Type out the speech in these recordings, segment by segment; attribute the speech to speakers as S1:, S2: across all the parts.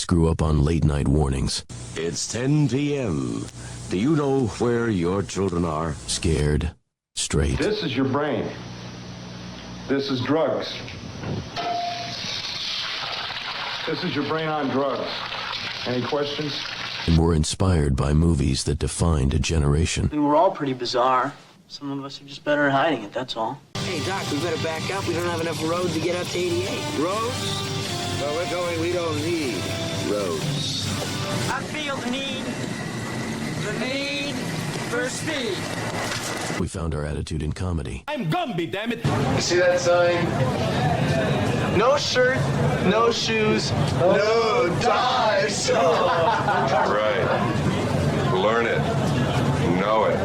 S1: Grew up on late-night warnings.
S2: It's 10 p.m. Do you know where your children are?
S1: Scared, straight.
S3: This is your brain. This is drugs. This is your brain on drugs. Any questions?
S1: And were inspired by movies that defined a generation.
S4: We were all pretty bizarre. Some of us are just better at hiding it, that's all.
S5: Hey, Doc, we better back up. We don't have enough road to get up to 88.
S6: Roads? Where we're going, we don't need roads.
S7: I feel the need for speed.
S1: We found our attitude in comedy.
S8: I'm Gumby, damn it.
S3: You see that sign? No shirt, no shoes, no dice.
S9: Right. Learn it. Know it.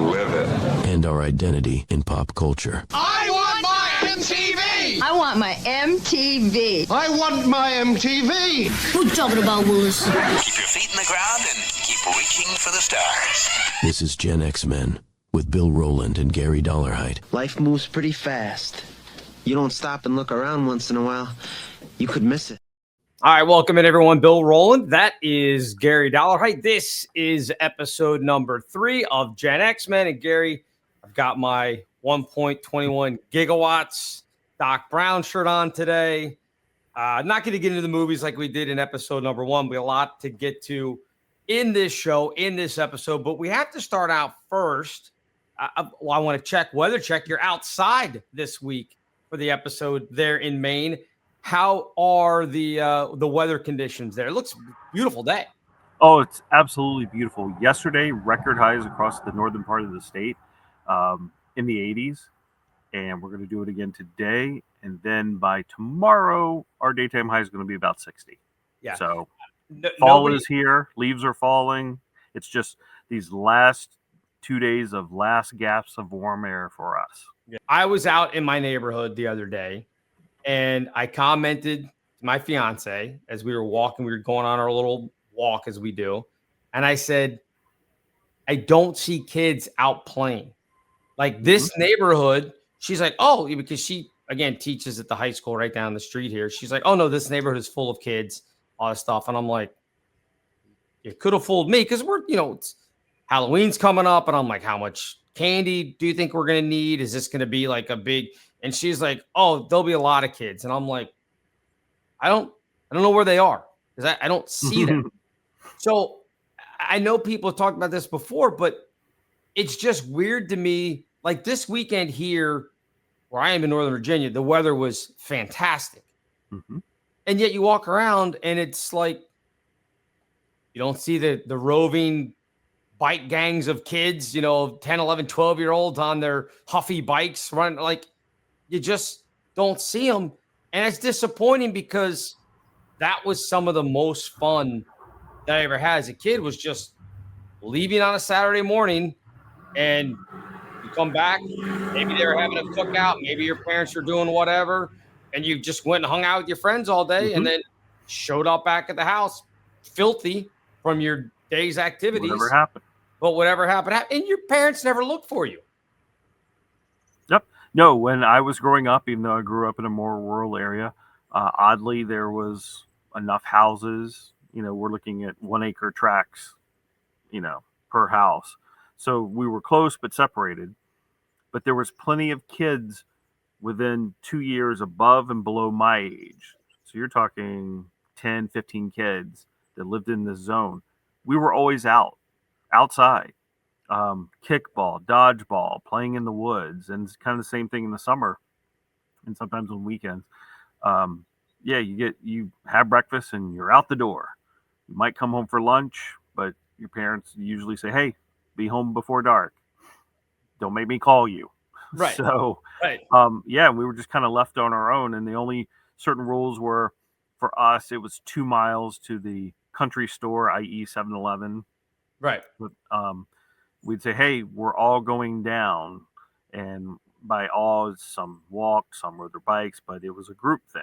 S9: Live it.
S1: And our identity in pop culture.
S8: I want my MTV!
S10: I want my MTV.
S3: I want my MTV.
S10: What you talking about, Willis?
S6: Keep your feet in the ground and keep reaching for the stars.
S1: This is Gen X Men with Bill Rowland and Gary Dollarhide.
S5: Life moves pretty fast. You don't stop and look around once in a while, you could miss it.
S11: All right, welcome in, everyone. Bill Rowland. That is Gary Dollarhide. This is episode number 3 of Gen X Men. And Gary, I've got my 1.21 gigawatts Doc Brown shirt on today. Not going to get into the movies like we did in episode number 1. We have a lot to get to in this show, in this episode. But we have to start out first. I want to check weather check. You're outside this week for the episode there in Maine. How are the weather conditions there? It looks beautiful day.
S12: Oh, it's absolutely beautiful. Yesterday, record highs across the northern part of the state in the 80s. And we're going to do it again today. And then by tomorrow, our daytime high is going to be about 60. Yeah. So fall is here. Leaves are falling. It's just these last 2 days of last gaps of warm air for us.
S11: Yeah. I was out in my neighborhood the other day, and I commented to my fiance as we were walking. We were going on our little walk as we do. And I said, I don't see kids out playing. Like this neighborhood, she's like, oh, because she, again, teaches at the high school right down the street here. She's like, oh, no, this neighborhood is full of kids, all this stuff. And I'm like, it could have fooled me because we're, it's Halloween's coming up. And I'm like, how much candy do you think we're going to need? Is this going to be like a big, and she's like, oh, there'll be a lot of kids. And I'm like, I don't know where they are because I don't see them. So I know people have talked about this before, but it's just weird to me. Like this weekend here where I am in Northern Virginia, the weather was fantastic. Mm-hmm. And yet you walk around and it's like, you don't see the roving bike gangs of kids, 10, 11, 12-year-olds on their huffy bikes running. Like you just don't see them. And it's disappointing because that was some of the most fun that I ever had as a kid, was just leaving on a Saturday morning and you come back, maybe they were having a cookout, maybe your parents were doing whatever, and you just went and hung out with your friends all day and then showed up back at the house filthy from your day's activities.
S12: Whatever happened.
S11: But whatever happened. And your parents never looked for you.
S12: Yep. No, when I was growing up, even though I grew up in a more rural area, oddly, there was enough houses. We're looking at 1 acre tracts, per house. So we were close but separated. But there was plenty of kids within 2 years above and below my age. So you're talking 10, 15 kids that lived in this zone. We were always outside, kickball, dodgeball, playing in the woods. And it's kind of the same thing in the summer and sometimes on weekends. You have breakfast and you're out the door. You might come home for lunch, but your parents usually say, hey, be home before dark. Don't make me call you.
S11: Right.
S12: So,
S11: right.
S12: We were just kind of left on our own. And the only certain rules were, for us, it was 2 miles to the country store, i.e. 7-Eleven.
S11: Right.
S12: But, we'd say, hey, we're all going down. And by all, some walk, some rode their bikes, but it was a group thing.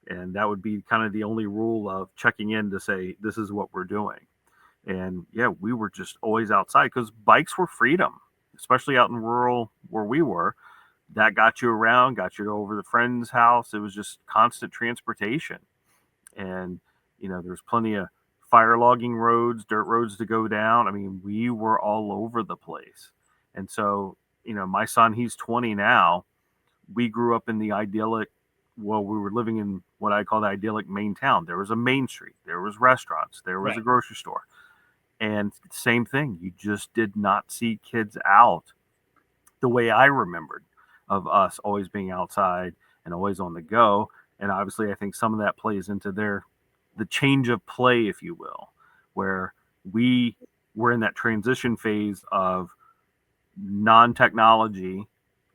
S12: And that would be kind of the only rule of checking in to say, this is what we're doing. And we were just always outside because bikes were freedom, especially out in rural where we were. That got you around, got you over the friend's house. It was just constant transportation. and there's plenty of fire logging roads, dirt roads to go down. I mean, we were all over the place. And so, my son, he's 20 now. We grew up in the idyllic, we were living in what I call the idyllic main town. There was a main street, there was restaurants, there was a grocery store. And same thing, you just did not see kids out the way I remembered of us always being outside and always on the go. And obviously, I think some of that plays into the change of play, if you will, where we were in that transition phase of non-technology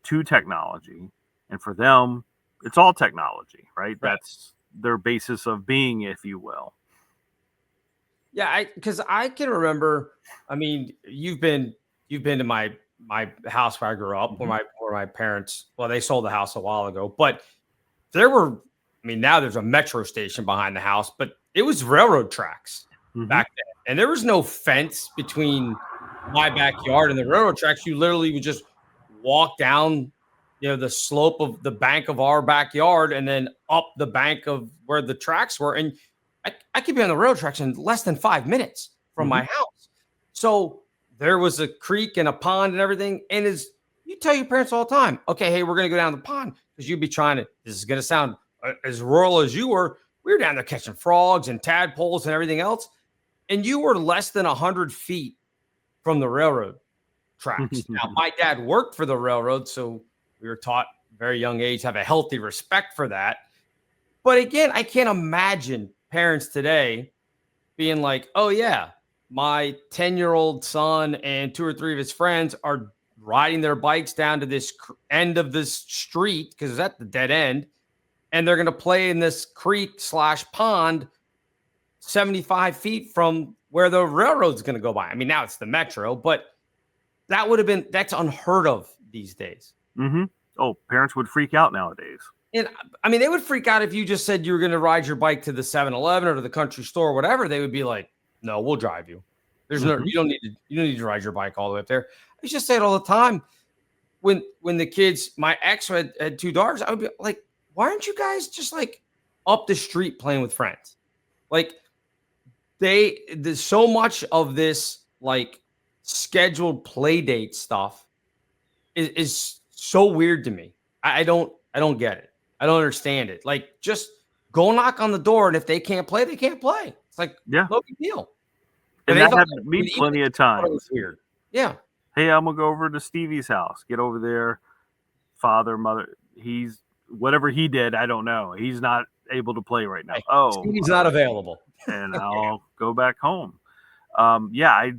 S12: to technology. And for them, it's all technology, right? That's their basis of being, if you will.
S11: Yeah, because I can remember. I mean, you've been to my house where I grew up, where my parents. Well, they sold the house a while ago, but there were. I mean, now there's a metro station behind the house, but it was railroad tracks back then, and there was no fence between my backyard and the railroad tracks. You literally would just walk down, the slope of the bank of our backyard, and then up the bank of where the tracks were, and I could be on the railroad tracks in less than 5 minutes from my house. So there was a creek and a pond and everything. And you tell your parents all the time, okay, hey, we're going to go down the pond, because you'd be this is going to sound as rural as you were. We were down there catching frogs and tadpoles and everything else. And you were less than 100 feet from the railroad tracks. Now, my dad worked for the railroad, so we were taught at a very young age, have a healthy respect for that. But again, I can't imagine parents today being like, oh yeah, my 10-year-old son and 2 or 3 of his friends are riding their bikes down to this end of this street, because it's at the dead end, and they're going to play in this creek/pond 75 feet from where the railroad's going to go by. I mean, now it's the metro, but that's unheard of these days.
S12: Oh, parents would freak out nowadays.
S11: And I mean, they would freak out if you just said you were going to ride your bike to the 7-Eleven or to the country store or whatever. They would be like, no, we'll drive you. There's no, you don't need to ride your bike all the way up there. I just say it all the time. When the kids, my ex had 2 daughters, I would be like, why aren't you guys just like up the street playing with friends? Like there's so much of this like scheduled play date stuff is so weird to me. I don't get it. I don't understand it. Like, just go knock on the door, and if they can't play, they can't play. It's like, no big deal.
S12: And that happened to me plenty of times.
S11: It was weird. Yeah.
S12: Hey, I'm gonna go over to Stevie's house. Get over there. Father, mother, he's whatever he did, I don't know. He's not able to play right now.
S11: Hey, Stevie's not available.
S12: And I'll go back home. I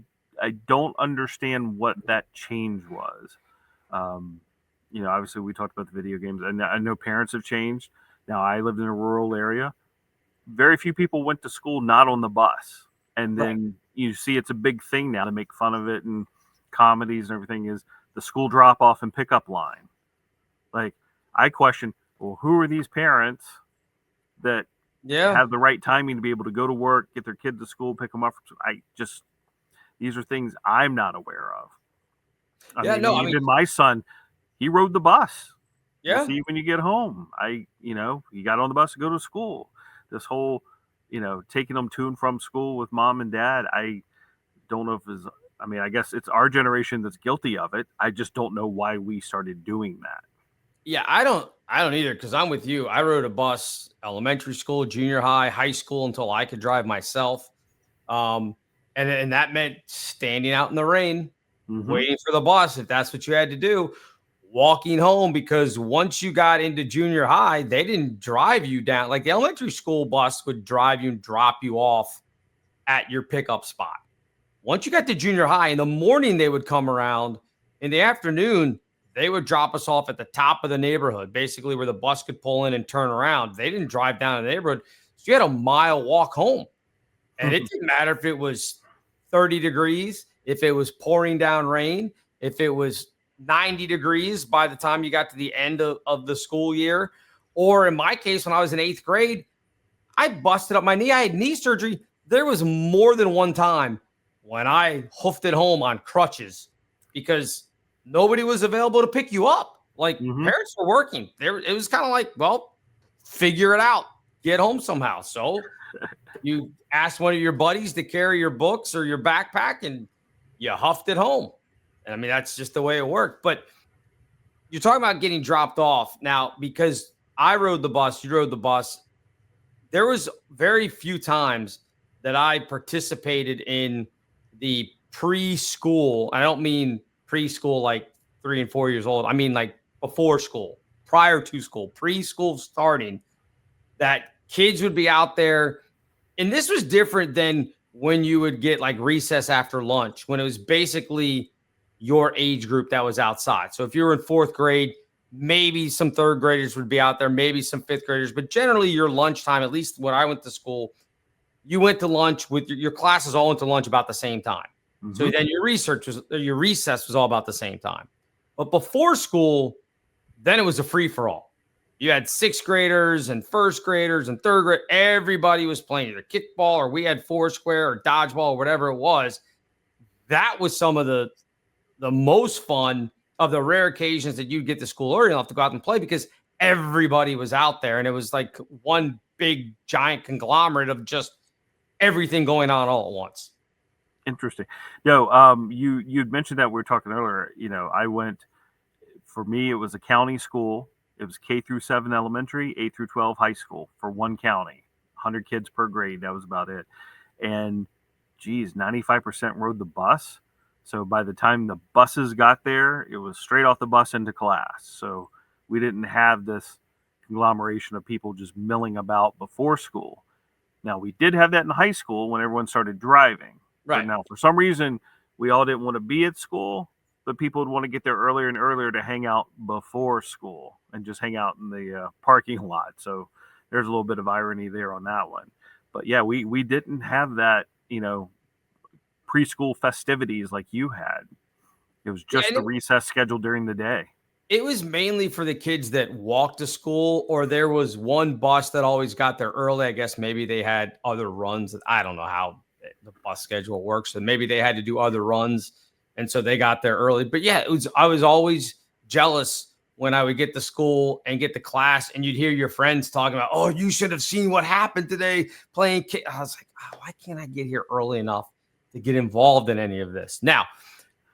S12: don't understand what that change was. Obviously we talked about the video games, and I know parents have changed. Now, I lived in a rural area. Very few people went to school not on the bus. And then you see it's a big thing now to make fun of it, and comedies and everything is the school drop off and pickup line. Like, I question, well, who are these parents that have the right timing to be able to go to work, get their kid to school, pick them up? These are things I'm not aware of. Even my son, he rode the bus.
S11: Yeah.
S12: See, when you get home, he got on the bus to go to school. This whole, taking them to and from school with mom and dad, I don't know if I guess it's our generation that's guilty of it. I just don't know why we started doing that.
S11: Yeah, I don't either, because I'm with you. I rode a bus, elementary school, junior high, high school, until I could drive myself. And that meant standing out in the rain, waiting for the bus, if that's what you had to do. Walking home, because once you got into junior high, they didn't drive you down. Like, the elementary school bus would drive you and drop you off at your pickup spot. Once you got to junior high, in the morning, they would come around. In the afternoon, they would drop us off at the top of the neighborhood, basically where the bus could pull in and turn around. They didn't drive down the neighborhood. So you had a mile walk home. And it didn't matter if it was 30 degrees, if it was pouring down rain, if it was 90 degrees by the time you got to the end of the school year. Or in my case, when I was in 8th grade, I busted up my knee. I had knee surgery. There was more than one time when I hoofed it home on crutches because nobody was available to pick you up. Like, parents were working. It was kind of like, well, figure it out. get home somehow. So you asked one of your buddies to carry your books or your backpack, and you huffed it home. And I mean, that's just the way it worked. But you're talking about getting dropped off now, because I rode the bus, you rode the bus. There was very few times that I participated in the preschool. I don't mean preschool like 3 and 4 years old. I mean like before school, prior to school, preschool starting, that kids would be out there. And this was different than when you would get like recess after lunch, when it was basically your age group that was outside. So if you were in 4th grade, maybe some 3rd graders would be out there, maybe some 5th graders, but generally your lunchtime, at least when I went to school, you went to lunch with your classes all went to lunch about the same time. Mm-hmm. So then your recess was all about the same time. But before school, then it was a free for all. You had 6th graders and 1st graders and 3rd grade. Everybody was playing either kickball, or we had foursquare or dodgeball or whatever it was. That was some of the most fun of the rare occasions that you'd get to school early enough to go out and play, because everybody was out there, and it was like one big giant conglomerate of just everything going on all at once.
S12: Interesting. You'd mentioned that we were talking earlier. I went, for me, it was a county school. It was K through 7 elementary, 8 through 12 high school for one county, 100 kids per grade. That was about it. And 95% rode the bus. So by the time the buses got there, it was straight off the bus into class. So we didn't have this conglomeration of people just milling about before school. Now, we did have that in high school when everyone started driving.
S11: Right.
S12: But now, for some reason, we all didn't want to be at school, but people would want to get there earlier and earlier to hang out before school and just hang out in the parking lot. So there's a little bit of irony there on that one. But yeah, we didn't have that, preschool festivities like you had. It was just the recess scheduled during the day.
S11: It was mainly for the kids that walked to school, or there was one bus that always got there early. I guess maybe they had other runs. I don't know how the bus schedule works, and maybe they had to do other runs, and so they got there early. But yeah, I was always jealous when I would get to school and get to class, and you'd hear your friends talking about, "Oh, you should have seen what happened today playing." I was like, "Oh, why can't I get here early enough to get involved in any of this?" Now,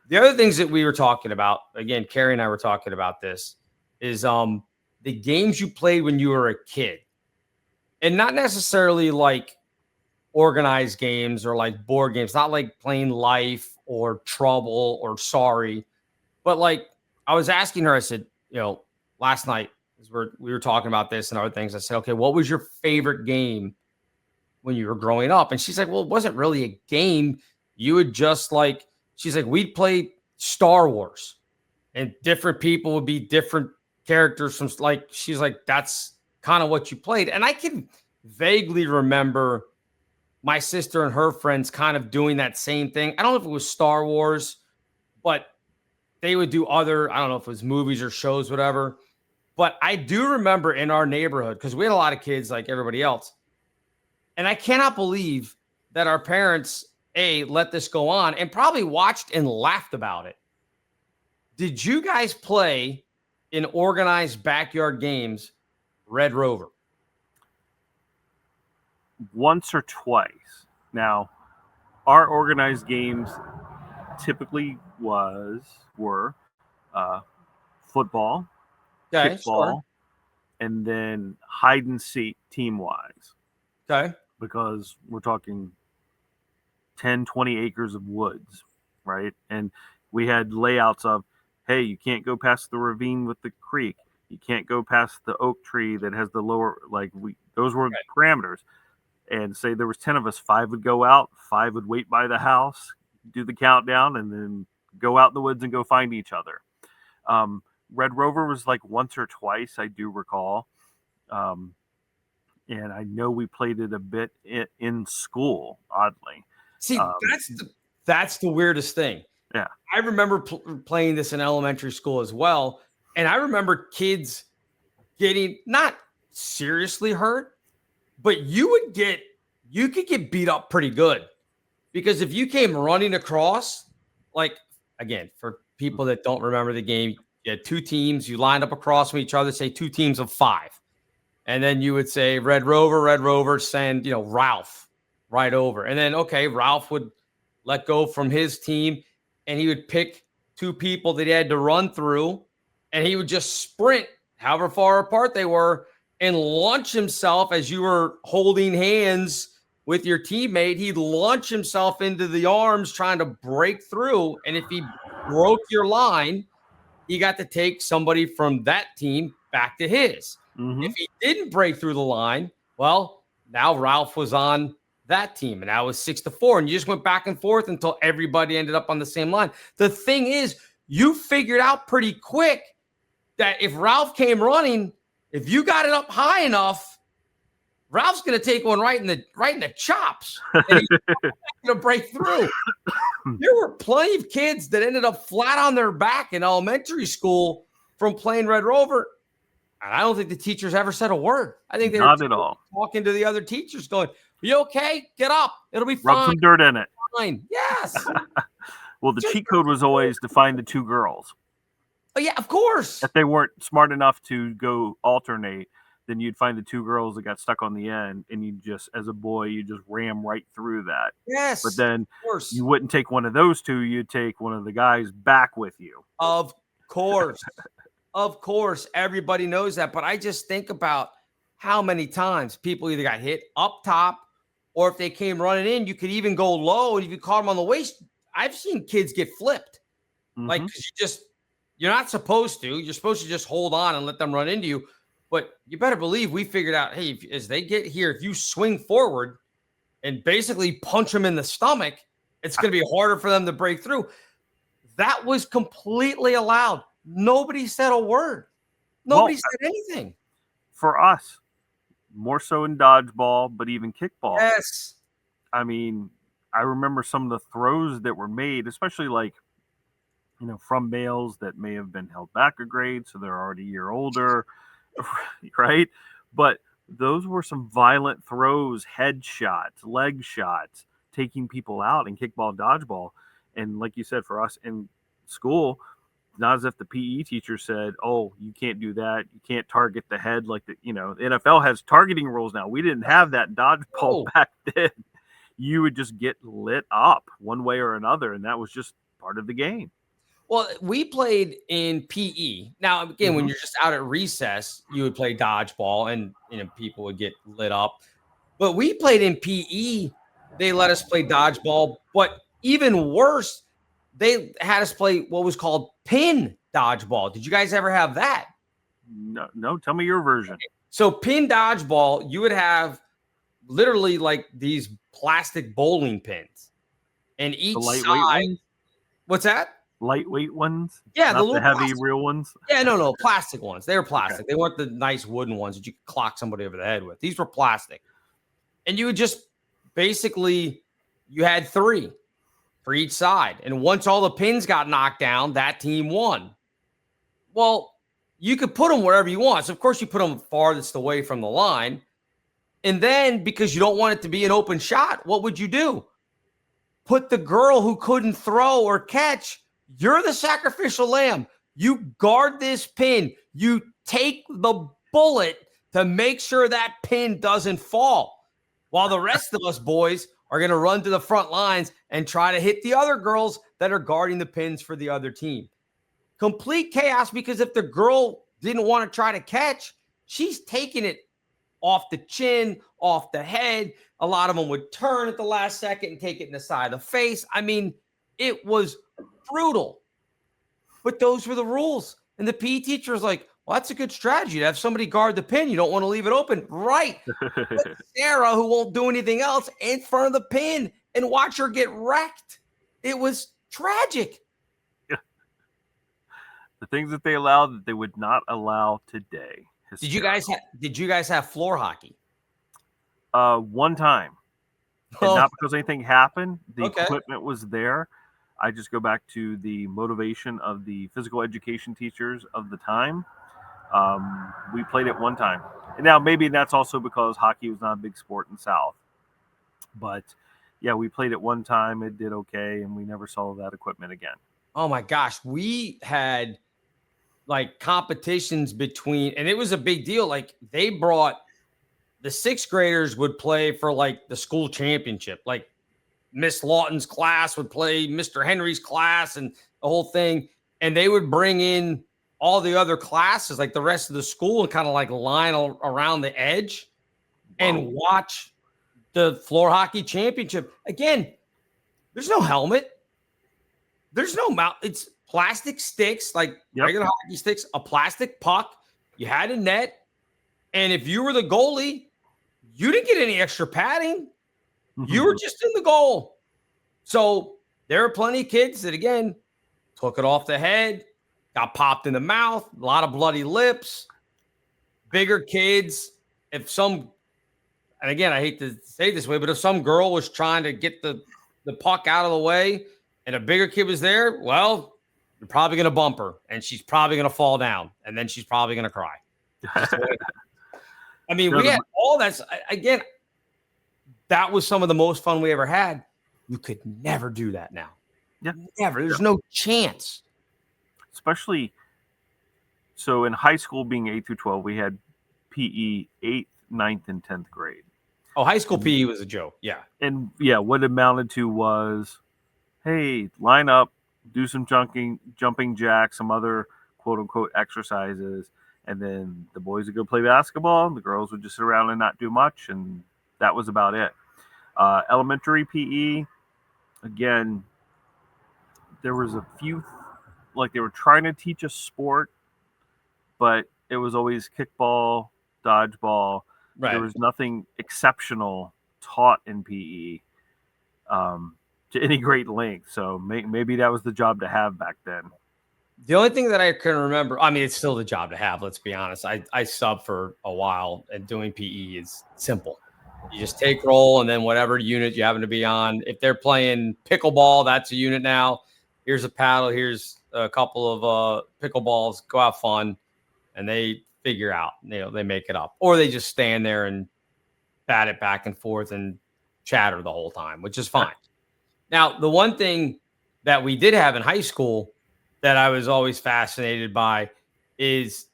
S11: the other things that we were talking about, again, Carrie and I were talking about this, is the games you played when you were a kid. And not necessarily like organized games or like board games, not like playing Life or Trouble or Sorry. But like I was asking her, I said, last night, as we were talking about this and other things, I said, okay, what was your favorite game when you were growing up? And she's like, well, it wasn't really a game. You would just like, she's like, we'd play Star Wars, and different people would be different characters from, like, she's like, that's kind of what you played. And I can vaguely remember my sister and her friends kind of doing that same thing. I don't know if it was Star Wars, but they would do other, I don't know if it was movies or shows, whatever. But I do remember in our neighborhood, because we had a lot of kids like everybody else. And I cannot believe that our parents, let this go on and probably watched and laughed about it. Did you guys play in organized backyard games Red Rover?
S12: Once or twice. Now, our organized games typically were football, kickball,
S11: sure.
S12: And then hide and seek team-wise.
S11: Okay.
S12: Because we're talking 10, 20 acres of woods, right? And we had layouts of, hey, you can't go past the ravine with the creek. You can't go past the oak tree that has the lower, those were parameters. And say there was 10 of us, 5 would go out, 5 would wait by the house, do the countdown, and then go out in the woods and go find each other. Red Rover was like once or twice, I do recall. And I know we played it a bit in school, oddly.
S11: See, that's the weirdest thing.
S12: Yeah.
S11: I remember playing this in elementary school as well. And I remember kids getting not seriously hurt, but you could get beat up pretty good, because if you came running across, like, again, for people that don't remember the game, you had 2 teams, you lined up across from each other, say 2 teams of 5. And then you would say Red Rover, send, Ralph right over. And then, okay, Ralph would let go from his team and he would pick two people that he had to run through and he would just sprint however far apart they were and launch himself as you were holding hands with your teammate. He'd launch himself into the arms trying to break through. And if he broke your line, he got to take somebody from that team back to his.
S12: Mm-hmm.
S11: If he didn't break through the line, well, now Ralph was on that team, and that was 6-4. And you just went back and forth until everybody ended up on the same line. The thing is, you figured out pretty quick that if Ralph came running, if you got it up high enough, Ralph's going to take one right in the chops, and he's going to break through. There were plenty of kids that ended up flat on their back in elementary school from playing Red Rover. And I don't think the teachers ever said a word. I think they
S12: not
S11: were
S12: at all
S11: talking to the other teachers going, you okay? Get up. It'll be fine.
S12: Rub some dirt in it.
S11: Fine. Yes.
S12: Well, the cheat code was always to find the two girls.
S11: Oh, yeah, of course.
S12: If they weren't smart enough to go alternate, then you'd find the two girls that got stuck on the end, and you just, as a boy, you just ram right through that.
S11: Yes.
S12: But then
S11: of course.
S12: You wouldn't take one of those two. You'd take one of the guys back with you.
S11: Of course. Of course. Everybody knows that. But I just think about how many times people either got hit up top, or if they came running in, you could even go low. And if you caught them on the waist, I've seen kids get flipped.
S12: Mm-hmm.
S11: Like, you're not supposed to. You're supposed to just hold on and let them run into you. But you better believe we figured out, hey, as they get here, if you swing forward and basically punch them in the stomach, it's going to be harder for them to break through. That was completely allowed. Nobody said a word. Nobody said anything.
S12: For us, more so in dodgeball, but even kickball.
S11: Yes.
S12: I mean, I remember some of the throws that were made, especially from males that may have been held back a grade, so they're already a year older. Right? But those were some violent throws, head shots, leg shots, taking people out in kickball, dodgeball. And like you said, for us in school, not as if the PE teacher said, oh, you can't do that. You can't target the head like the NFL has targeting rules now. We didn't have that dodgeball back then. You would just get lit up one way or another. And that was just part of the game.
S11: Well, we played in PE. Now, again, when you're just out at recess, you would play dodgeball and, people would get lit up. But we played in PE. They let us play dodgeball. But even worse, they had us play what was called pin dodgeball. Did you guys ever have that?
S12: No. Tell me your version.
S11: So pin dodgeball, you would have literally like these plastic bowling pins. And each side. Ones? What's that?
S12: Lightweight ones?
S11: Yeah,
S12: not the heavy
S11: plastic.
S12: Real ones?
S11: Yeah, no, plastic ones. They were plastic.
S12: Okay.
S11: They weren't the nice wooden ones that you could clock somebody over the head with. These were plastic. And you would just basically, you had 3 for each side. And once all the pins got knocked down, that team won. Well, you could put them wherever you want. So, of course, you put them farthest away from the line. And then, because you don't want it to be an open shot, what would you do? Put the girl who couldn't throw or catch. You're the sacrificial lamb. You guard this pin. You take the bullet to make sure that pin doesn't fall. While the rest of us boys are going to run to the front lines and try to hit the other girls that are guarding the pins for the other team. Complete chaos, because if the girl didn't want to try to catch, she's taking it off the chin, off the head. A lot of them would turn at the last second and take it in the side of the face. I mean, it was brutal. But those were the rules. And the PE teacher was like, well, that's a good strategy to have somebody guard the pin. You don't want to leave it open. Right. Put Sarah, who won't do anything else, in front of the pin and watch her get wrecked. It was tragic.
S12: The things that they allowed that they would not allow today.
S11: Did you guys have floor hockey?
S12: One time. And not because anything happened. The
S11: Okay.
S12: equipment was there. I just go back to the motivation of the physical education teachers of the time. We played it one time. And now maybe that's also because hockey was not a big sport in the South. But yeah, we played it one time. It did okay. And we never saw that equipment again.
S11: Oh my gosh. We had like competitions between, and it was a big deal. Like they brought the sixth graders would play for like the school championship. Like Miss Lawton's class would play Mr. Henry's class and the whole thing. And they would bring in all the other classes, like the rest of the school, and kind of like line around the edge and watch the floor hockey championship. Again, there's no helmet. There's no mount. It's plastic sticks, like regular hockey sticks, a plastic puck. You had a net. And if you were the goalie, you didn't get any extra padding. You were just in the goal. So there are plenty of kids that, again, took it off the head, got popped in the mouth, a lot of bloody lips. Bigger kids, if some, and again, I hate to say it this way, but if some girl was trying to get the puck out of the way and a bigger kid was there, well, you're probably going to bump her and she's probably going to fall down and then she's probably going to cry. I mean, we had all that. Again, that was some of the most fun we ever had. You could never do that now.
S12: Yeah.
S11: Never. There's no chance.
S12: Especially, so in high school being 8 through 12, we had PE 8th, 9th, and 10th grade.
S11: Oh, high school PE was a joke. Yeah.
S12: And yeah, what it amounted to was, hey, line up, do some jumping jacks, some other quote unquote exercises. And then the boys would go play basketball, and the girls would just sit around and not do much. And that was about it. Elementary PE, again, there was a few, like they were trying to teach us sport, but it was always kickball, dodgeball.
S11: Right.
S12: There was nothing exceptional taught in PE to any great length. So maybe that was the job to have back then.
S11: The only thing that I can remember, I mean, it's still the job to have, let's be honest. I sub for a while, and doing PE is simple. You just take roll, and then whatever unit you happen to be on. If they're playing pickleball, that's a unit now. Here's a paddle. Here's a couple of pickleballs. Go have fun. And they figure out, they make it up. Or they just stand there and bat it back and forth and chatter the whole time, which is fine. Now, the one thing that we did have in high school that I was always fascinated by is,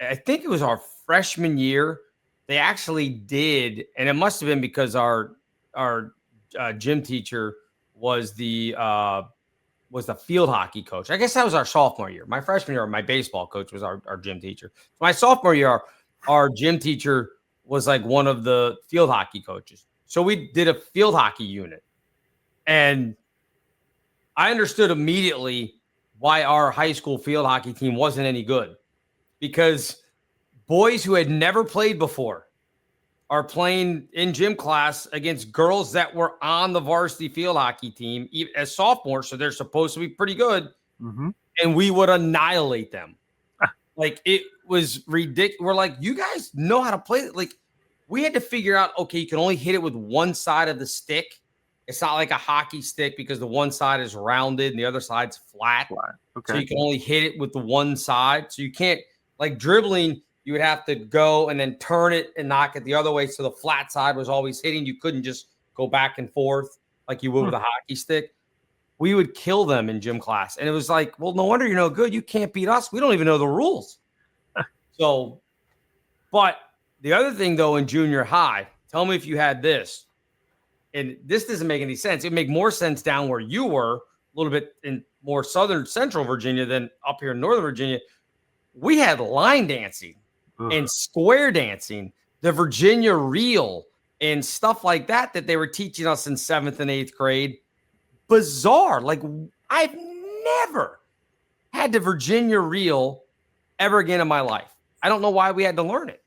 S11: I think it was our freshman year, they actually did, and it must have been because our gym teacher was the field hockey coach. I guess that was our sophomore year. My freshman year, my baseball coach was our gym teacher. My sophomore year, our gym teacher was like one of the field hockey coaches. So we did a field hockey unit, and I understood immediately why our high school field hockey team wasn't any good, because boys who had never played before are playing in gym class against girls that were on the varsity field hockey team as sophomores. So they're supposed to be pretty good.
S12: Mm-hmm.
S11: And we would annihilate them. Like, it was ridiculous. We're like, you guys know how to play it. Like, we had to figure out, okay, you can only hit it with one side of the stick. It's not like a hockey stick because the one side is rounded and the other side's flat.
S12: Okay.
S11: So you can only hit it with the one side. So you can't, like dribbling, you would have to go and then turn it and knock it the other way. So the flat side was always hitting. You couldn't just go back and forth like you would with a hockey stick. We would kill them in gym class. And it was like, well, no wonder you're no good. You can't beat us. We don't even know the rules. So, but the other thing, though, in junior high, tell me if you had this. And this doesn't make any sense. It'd make more sense down where you were, a little bit in more southern central Virginia than up here in northern Virginia. We had line dancing and square dancing, the Virginia reel and stuff like that they were teaching us in 7th and 8th grade. Bizarre. Like, I've never had the Virginia reel ever again in my life. I don't know why we had to learn it.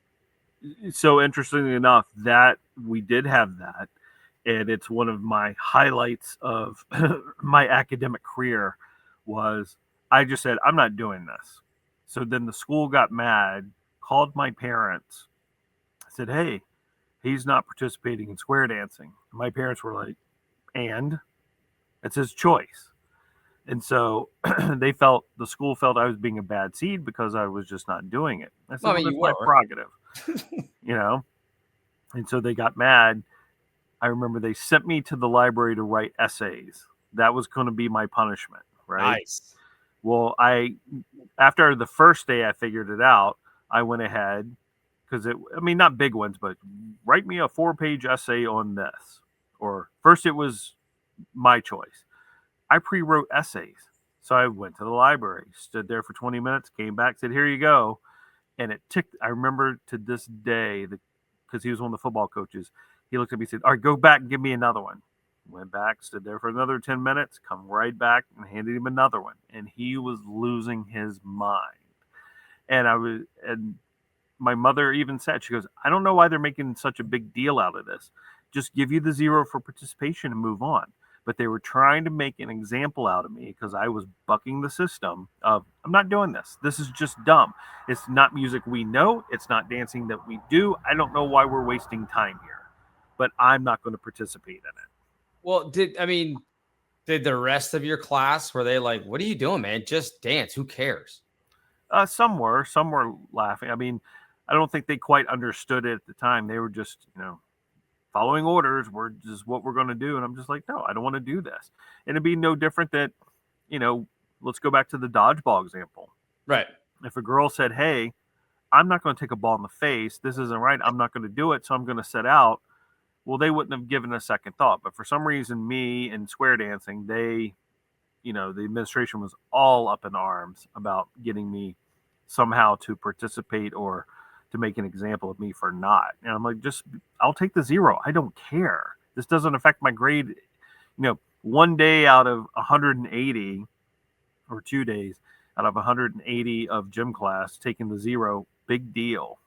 S12: So interestingly enough, that we did have that. And it's one of my highlights of my academic career was I just said, I'm not doing this. So then the school got mad, called my parents, said, hey, he's not participating in square dancing. My parents were like, and? It's his choice. And so the school felt I was being a bad seed because I was just not doing it. I said, well, that's my prerogative, And so they got mad. I remember they sent me to the library to write essays. That was going to be my punishment, right?
S11: Nice.
S12: Well, after the first day I figured it out, I went ahead because not big ones, but write me a 4-page essay on this. Or first it was my choice. I pre-wrote essays. So I went to the library, stood there for 20 minutes, came back, said, here you go. And it ticked. I remember to this day, because he was one of the football coaches, he looked at me and said, all right, go back and give me another one. Went back, stood there for another 10 minutes, come right back and handed him another one. And he was losing his mind. And my mother even said, she goes, I don't know why they're making such a big deal out of this. Just give you the 0 for participation and move on. But they were trying to make an example out of me because I was bucking the system of, I'm not doing this. This is just dumb. It's not music we know. It's not dancing that we do. I don't know why we're wasting time here, but I'm not going to participate in it.
S11: Well, did the rest of your class, were they like, what are you doing, man? Just dance. Who cares?
S12: Some were laughing. I mean, I don't think they quite understood it at the time. They were just, following orders. We're just what we're going to do. And I'm just like, no, I don't want to do this. And it'd be no different that, let's go back to the dodgeball example.
S11: Right.
S12: If a girl said, hey, I'm not going to take a ball in the face. This isn't right. I'm not going to do it. So I'm going to sit out. Well, they wouldn't have given a second thought. But for some reason, me and square dancing, the administration was all up in arms about getting me somehow to participate or to make an example of me for not. And I'm like, I'll take the 0. I don't care. This doesn't affect my grade. One day out of 180 or 2 days out of 180 of gym class, taking the 0, big deal.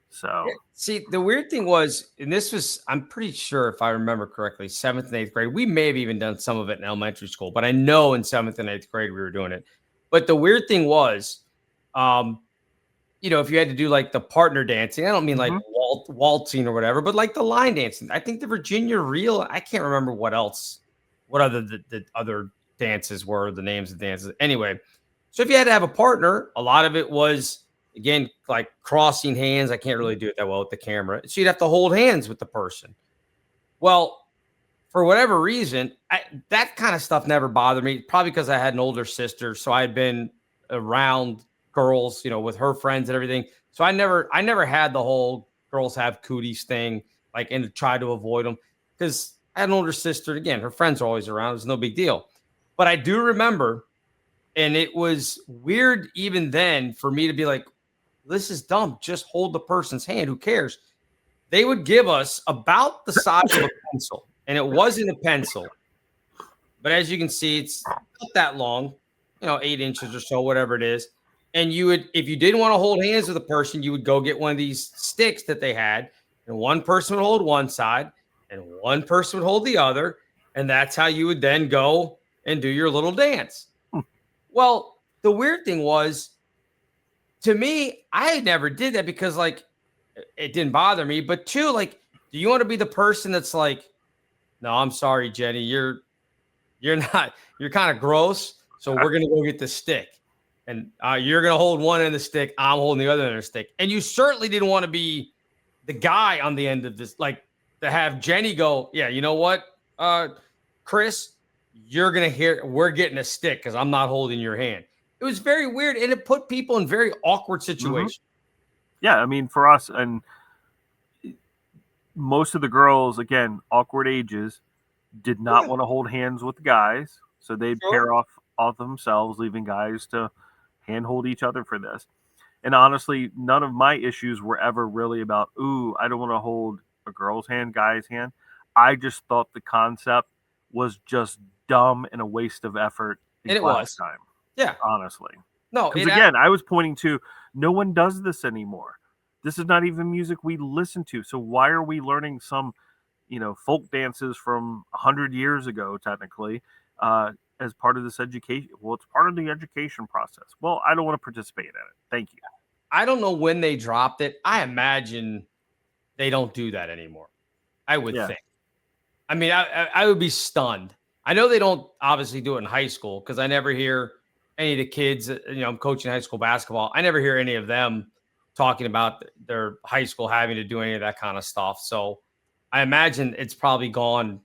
S12: So
S11: see, the weird thing was, and this was, I'm pretty sure if I remember correctly, 7th and 8th grade, we may have even done some of it in elementary school, but I know in 7th and 8th grade, we were doing it. But the weird thing was, if you had to do like the partner dancing, I don't mean like waltzing or whatever, but like the line dancing. I think the Virginia reel, I can't remember what other the other dances were, the names of dances. Anyway, so if you had to have a partner, a lot of it was, again, like crossing hands. I can't really do it that well with the camera. So you'd have to hold hands with the person. Well, for whatever reason, that kind of stuff never bothered me, probably because I had an older sister. So I had been around girls, with her friends and everything. So I never had the whole girls have cooties thing, like, and try to avoid them because I had an older sister. Again, her friends are always around. It's no big deal. But I do remember, and it was weird even then for me to be like, this is dumb. Just hold the person's hand. Who cares? They would give us about the size of a pencil, and it wasn't a pencil. But as you can see, it's not that long, 8 inches or so, whatever it is. And you would, if you didn't want to hold hands with a person, you would go get one of these sticks that they had, and one person would hold one side, and one person would hold the other, and that's how you would then go and do your little dance. Well, the weird thing was, to me, I never did that because, like, it didn't bother me. But 2, like, do you want to be the person that's like, no, I'm sorry, Jenny, you're not, you're kind of gross, so we're gonna go get the stick, and you're gonna hold one end of the stick, I'm holding the other end of the stick, and you certainly didn't want to be the guy on the end of this, like, to have Jenny go, yeah, you know what, Chris, we're getting a stick because I'm not holding your hand. It was very weird, and it put people in very awkward situations.
S12: Yeah, I mean, for us, and most of the girls, again, awkward ages, did not want to hold hands with guys, so they'd pair off themselves, leaving guys to handhold each other for this. And honestly, none of my issues were ever really about, ooh, I don't want to hold a girl's hand, guy's hand. I just thought the concept was just dumb and a waste of effort.
S11: And it was.
S12: Time.
S11: Yeah.
S12: Honestly.
S11: No,
S12: because again, I was pointing to, no one does this anymore. This is not even music we listen to. So why are we learning some, folk dances from 100 years ago, technically, as part of this education? Well, it's part of the education process. Well, I don't want to participate in it. Thank you.
S11: I don't know when they dropped it. I imagine they don't do that anymore. I would think. I mean, I would be stunned. I know they don't obviously do it in high school because I never hear any of the kids, I'm coaching high school basketball. I never hear any of them talking about their high school having to do any of that kind of stuff. So I imagine it's probably gone,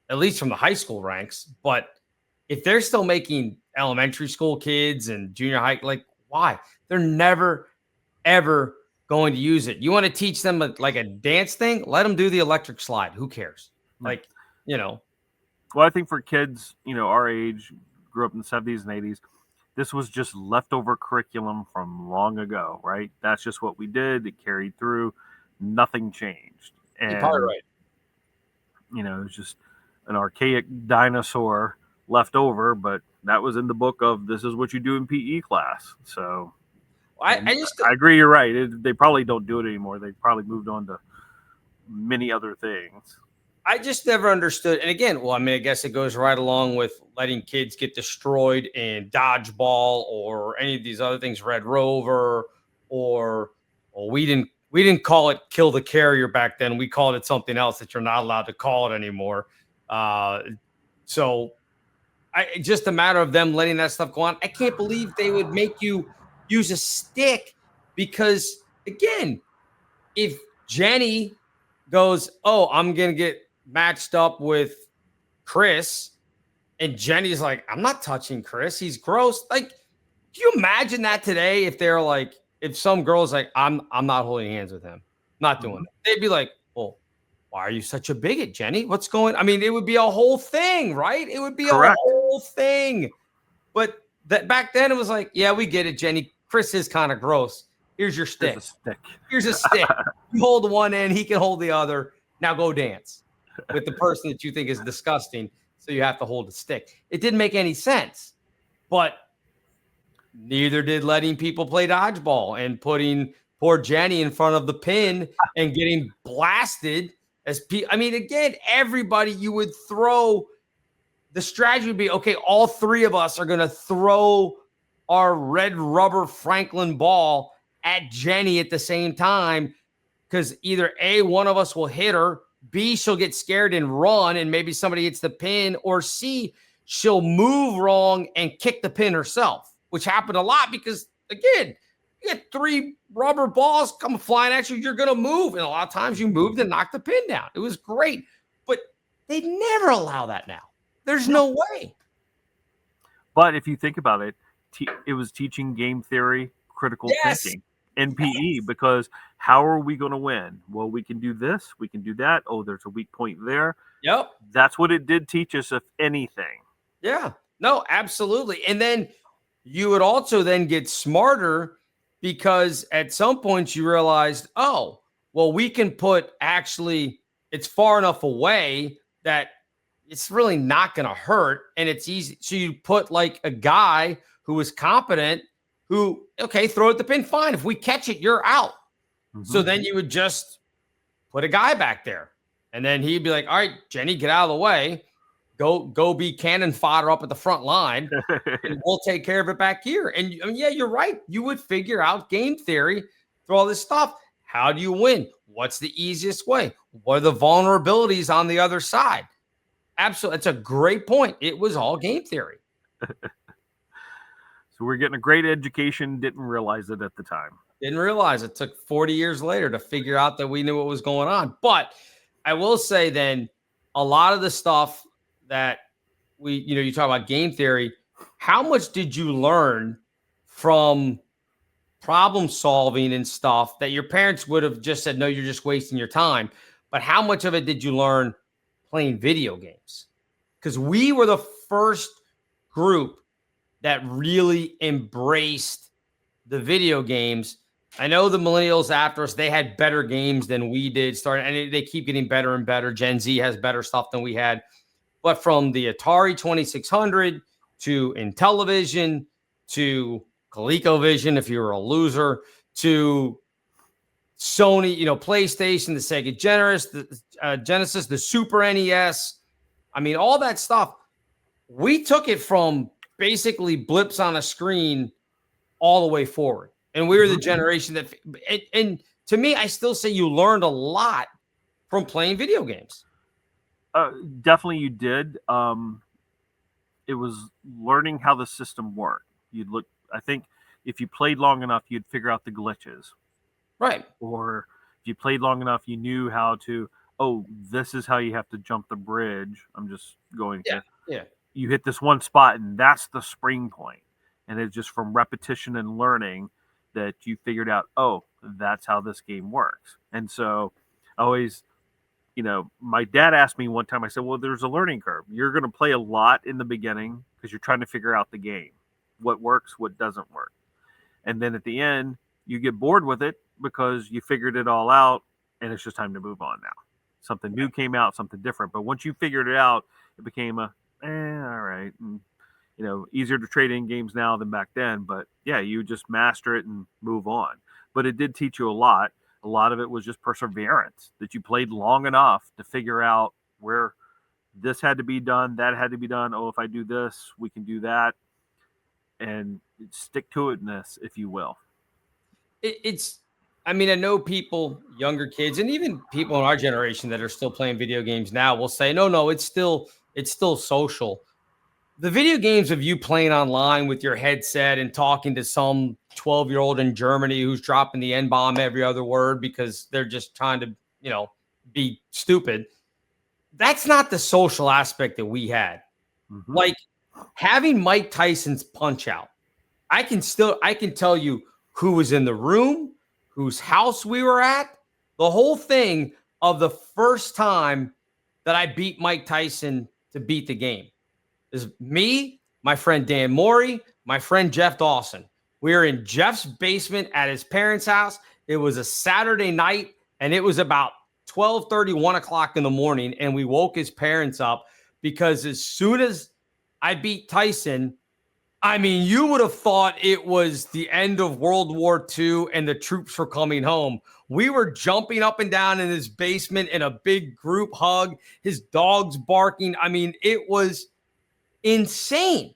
S11: at least from the high school ranks. But if they're still making elementary school kids and junior high. Like, why? They're never, ever going to use it. You want to teach them like a dance thing? Let them do the electric slide. Who cares? Like,
S12: Well, I think for kids, our age, grew up in the 70s and 80s, this was just leftover curriculum from long ago, right? That's just what we did. It carried through. Nothing changed. And,
S11: you're probably right.
S12: It was just an archaic dinosaur left over, but that was in the book of this is what you do in PE class. So I agree. You're right. They probably don't do it anymore. They probably moved on to many other things.
S11: I just never understood. And again, well, I mean, I guess it goes right along with letting kids get destroyed in dodgeball or any of these other things, Red Rover, or we didn't call it kill the carrier back then. We called it something else that you're not allowed to call it anymore. So just a matter of them letting that stuff go on. I can't believe they would make you use a stick because, again, if Jenny goes, oh, I'm going to get matched up with Chris, and Jenny's like, I'm not touching Chris. He's gross. Like, can you imagine that today if they're like, if some girl's like, I'm not holding hands with him, not doing that. They'd be like, well, why are you such a bigot, Jenny? What's going? I mean, it would be a whole thing, right? It would be
S12: Correct.
S11: A whole thing. But that back then it was like, yeah, we get it, Jenny. Chris is kind of gross. Here's your stick. Here's a stick. You hold one end, he can hold the other. Now go dance with the person that you think is disgusting. So you have to hold the stick. It didn't make any sense, but neither did letting people play dodgeball and putting poor Jenny in front of the pin and getting blasted I mean, again, everybody, you would throw, the strategy would be, okay, all three of us are going to throw our red rubber Franklin ball at Jenny at the same time, because either A, one of us will hit her, B, she'll get scared and run and maybe somebody hits the pin, or C, she'll move wrong and kick the pin herself, which happened a lot because, again, you get three rubber balls come flying at you, you're going to move. And a lot of times you moved and knocked the pin down. It was great. But they never allow that now. There's no way.
S12: But if you think about it, it was teaching game theory, critical thinking in PE, because how are we going to win? Well, we can do this. We can do that. Oh, there's a weak point there.
S11: Yep.
S12: That's what it did teach us, if anything.
S11: Yeah. No, absolutely. And then you would also then get smarter, because at some point you realized, oh, well, we can put it's far enough away that it's really not going to hurt. And it's easy. So you put like a guy who is competent who, okay, throw at the pin. Fine. If we catch it, you're out. Mm-hmm. So then you would just put a guy back there. And then he'd be like, all right, Jenny, get out of the way. Go be cannon fodder up at the front line, and we'll take care of it back here. And I mean, yeah, you're right. You would figure out game theory through all this stuff. How do you win? What's the easiest way? What are the vulnerabilities on the other side? Absolutely. That's a great point. It was all game theory.
S12: So we're getting a great education. Didn't realize it at the time.
S11: Didn't realize it took 40 years later to figure out that we knew what was going on. But I will say then, a lot of the stuff that you talk about game theory, how much did you learn from problem solving and stuff that your parents would have just said, no, you're just wasting your time? But how much of it did you learn playing video games? Because we were the first group that really embraced the video games. I know the millennials after us, they had better games than we did, and they keep getting better and better. Gen Z has better stuff than we had. But from the Atari 2600 to Intellivision to ColecoVision, if you were a loser, to Sony, PlayStation, the Sega Genesis, the Super NES. I mean, all that stuff. We took it from basically blips on a screen all the way forward. And we were the generation that, and to me, I still say you learned a lot from playing video games.
S12: Definitely you did. It was learning how the system worked. I think if you played long enough, you'd figure out the glitches.
S11: Right.
S12: Or if you played long enough, you knew how to, this is how you have to jump the bridge. I'm just going
S11: here. Yeah.
S12: you hit this one spot and that's the spring point. And it's just from repetition and learning that you figured out, oh, that's how this game works. And so I always, my dad asked me one time, I said, well, there's a learning curve. You're going to play a lot in the beginning because you're trying to figure out the game, what works, what doesn't work. And then at the end, you get bored with it because you figured it all out and it's just time to move on now. Something new came out, something different. But once you figured it out, it became all right. And, easier to trade in games now than back then. But yeah, you just master it and move on. But it did teach you a lot. A lot of it was just perseverance, that you played long enough to figure out where this had to be done, that had to be done. Oh, if I do this, we can do that. And stick to itness, if you will.
S11: I know people, younger kids, and even people in our generation that are still playing video games now will say, no, it's still social. The video games of you playing online with your headset and talking to some 12-year-old in Germany who's dropping the N-bomb every other word because they're just trying to, be stupid. That's not the social aspect that we had. Mm-hmm. Like having Mike Tyson's Punch Out. I can tell you who was in the room, whose house we were at, the whole thing of the first time that I beat Mike Tyson to beat the game. Is me, my friend Dan Morey, my friend Jeff Dawson. We were in Jeff's basement at his parents' house. It was a Saturday night, and it was about 12:30, 1 o'clock in the morning, and we woke his parents up because as soon as I beat Tyson, you would have thought it was the end of World War II and the troops were coming home. We were jumping up and down in his basement in a big group hug, his dogs barking. It was insane.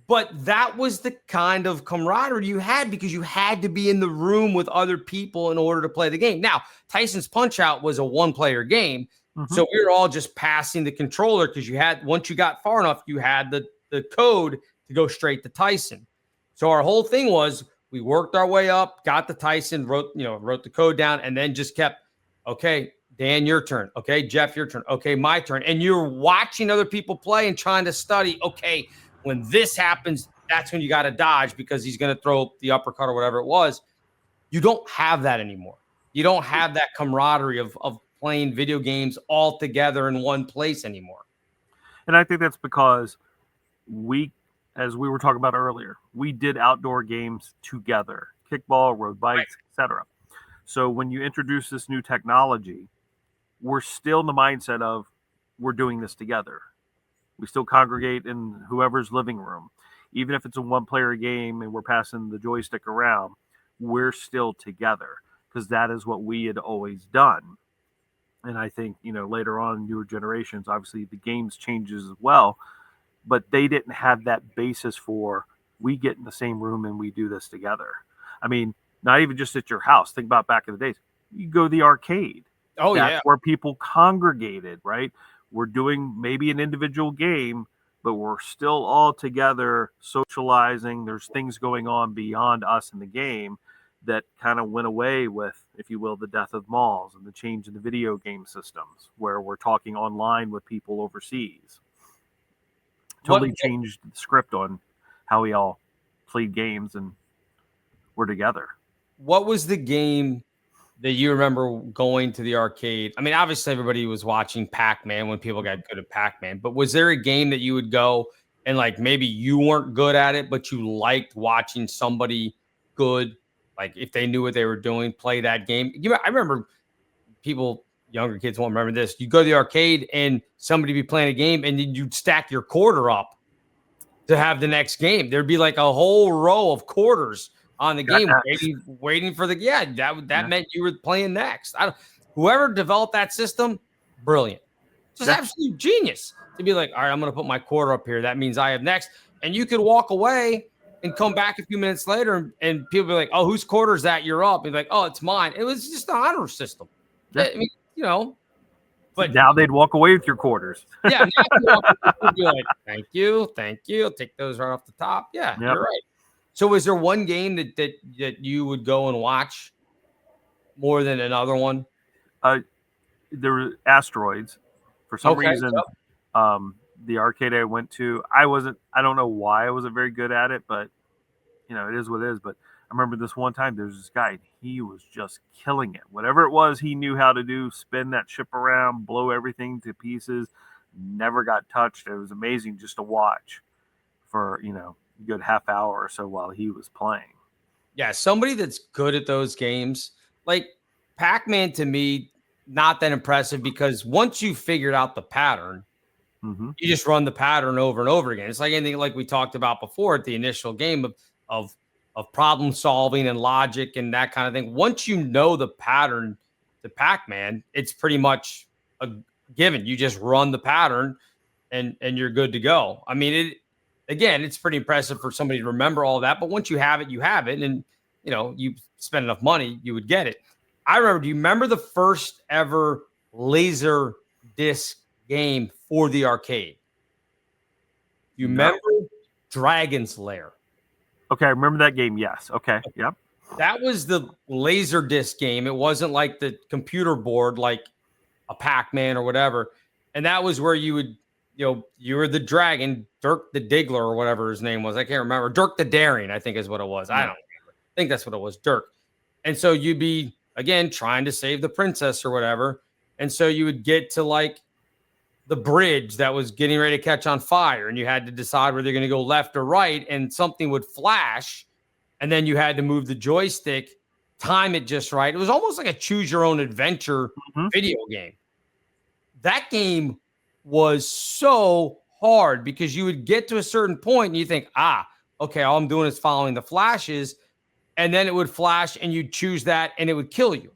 S11: But that was the kind of camaraderie you had because you had to be in the room with other people in order to play the game. Now, Tyson's Punch-Out was a one-player game, so we were all just passing the controller because once you got far enough, you had the code to go straight to Tyson. So our whole thing was we worked our way up, got to Tyson, wrote the code down, and then just kept, okay, Dan, your turn. Okay, Jeff, your turn. Okay, my turn. And you're watching other people play and trying to study, okay, when this happens, that's when you got to dodge because he's going to throw the uppercut or whatever it was. You don't have that anymore. You don't have that camaraderie of playing video games all together in one place anymore.
S12: And I think that's because as we were talking about earlier, we did outdoor games together, kickball, road bikes, etc. So when you introduce this new technology, we're still in the mindset of we're doing this together. We still congregate in whoever's living room. Even if it's a one-player game and we're passing the joystick around, we're still together because that is what we had always done. And I think, later on, newer generations, obviously the games changes as well, but they didn't have that basis for we get in the same room and we do this together. Not even just at your house. Think about back in the days. You go to the arcade.
S11: Oh,
S12: That's where people congregated, right? We're doing maybe an individual game, but we're still all together socializing. There's things going on beyond us in the game that kind of went away with, if you will, the death of malls and the change in the video game systems where we're talking online with people overseas. Totally changed the script on how we all played games and were together.
S11: What was the game that you remember going to the arcade? Obviously everybody was watching Pac-Man when people got good at Pac-Man, but was there a game that you would go and maybe you weren't good at it, but you liked watching somebody good, if they knew what they were doing, play that game? I remember younger kids won't remember this. You go to the arcade and somebody be playing a game and then you'd stack your quarter up to have the next game. There'd be a whole row of quarters on the game, waiting for that meant you were playing next. Whoever developed that system, brilliant. Just absolute genius to be like, all right, I'm going to put my quarter up here. That means I have next. And you could walk away and come back a few minutes later and people be like, oh, whose quarter is that? You're up. And be like, oh, it's mine. It was just an honor system.
S12: Yeah.
S11: But
S12: now they'd walk away with your quarters.
S11: Yeah. You'd be like, thank you. Take those right off the top. Yeah, You're right. So was there one game that you would go and watch more than another one?
S12: There were Asteroids. For some reason, the arcade I went to, I don't know why I wasn't very good at it, but it is what it is. But I remember this one time there's this guy, he was just killing it. Whatever it was he knew how to do, spin that ship around, blow everything to pieces, never got touched. It was amazing just to watch for, a good half hour or so while he was playing.
S11: Yeah, somebody that's good at those games, like Pac-Man to me, not that impressive because once you figured out the pattern, you just run the pattern over and over again. It's like anything like we talked about before at the initial game of problem solving and logic and that kind of thing. Once you know the pattern to Pac-Man, it's pretty much a given. You just run the pattern and you're good to go. I mean, it's pretty impressive for somebody to remember all that. But once you have it, you have it. And, you spend enough money, you would get it. I remember, do you remember the first ever laser disc game for the arcade? You remember Dragon's Lair?
S12: Okay, I remember that game. Yes. Okay. Yep.
S11: That was the laser disc game. It wasn't like the computer board, like a Pac-Man or whatever. And that was where you would, you were the dragon, Dirk the Diggler or whatever his name was. I can't remember. Dirk the Daring, I think is what it was. I don't remember. I think that's what it was, Dirk. And so you'd be, again, trying to save the princess or whatever. And so you would get to like the bridge that was getting ready to catch on fire. And you had to decide whether you're going to go left or right. And something would flash. And then you had to move the joystick, time it just right. It was almost like a choose your own adventure video game. That game was so hard because you would get to a certain point and you think, okay, all I'm doing is following the flashes. And then it would flash and you'd choose that and it would kill you.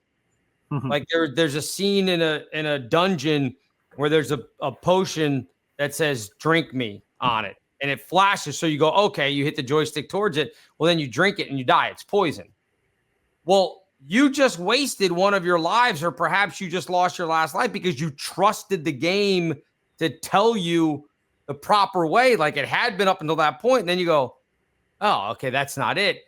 S11: Like there's a scene in a dungeon where there's a potion that says drink me on it and it flashes. So you go, okay, you hit the joystick towards it. Well, then you drink it and you die. It's poison. Well, you just wasted one of your lives, or perhaps you just lost your last life because you trusted the game to tell you the proper way. Like it had been up until that point. And then you go, oh, okay, that's not it.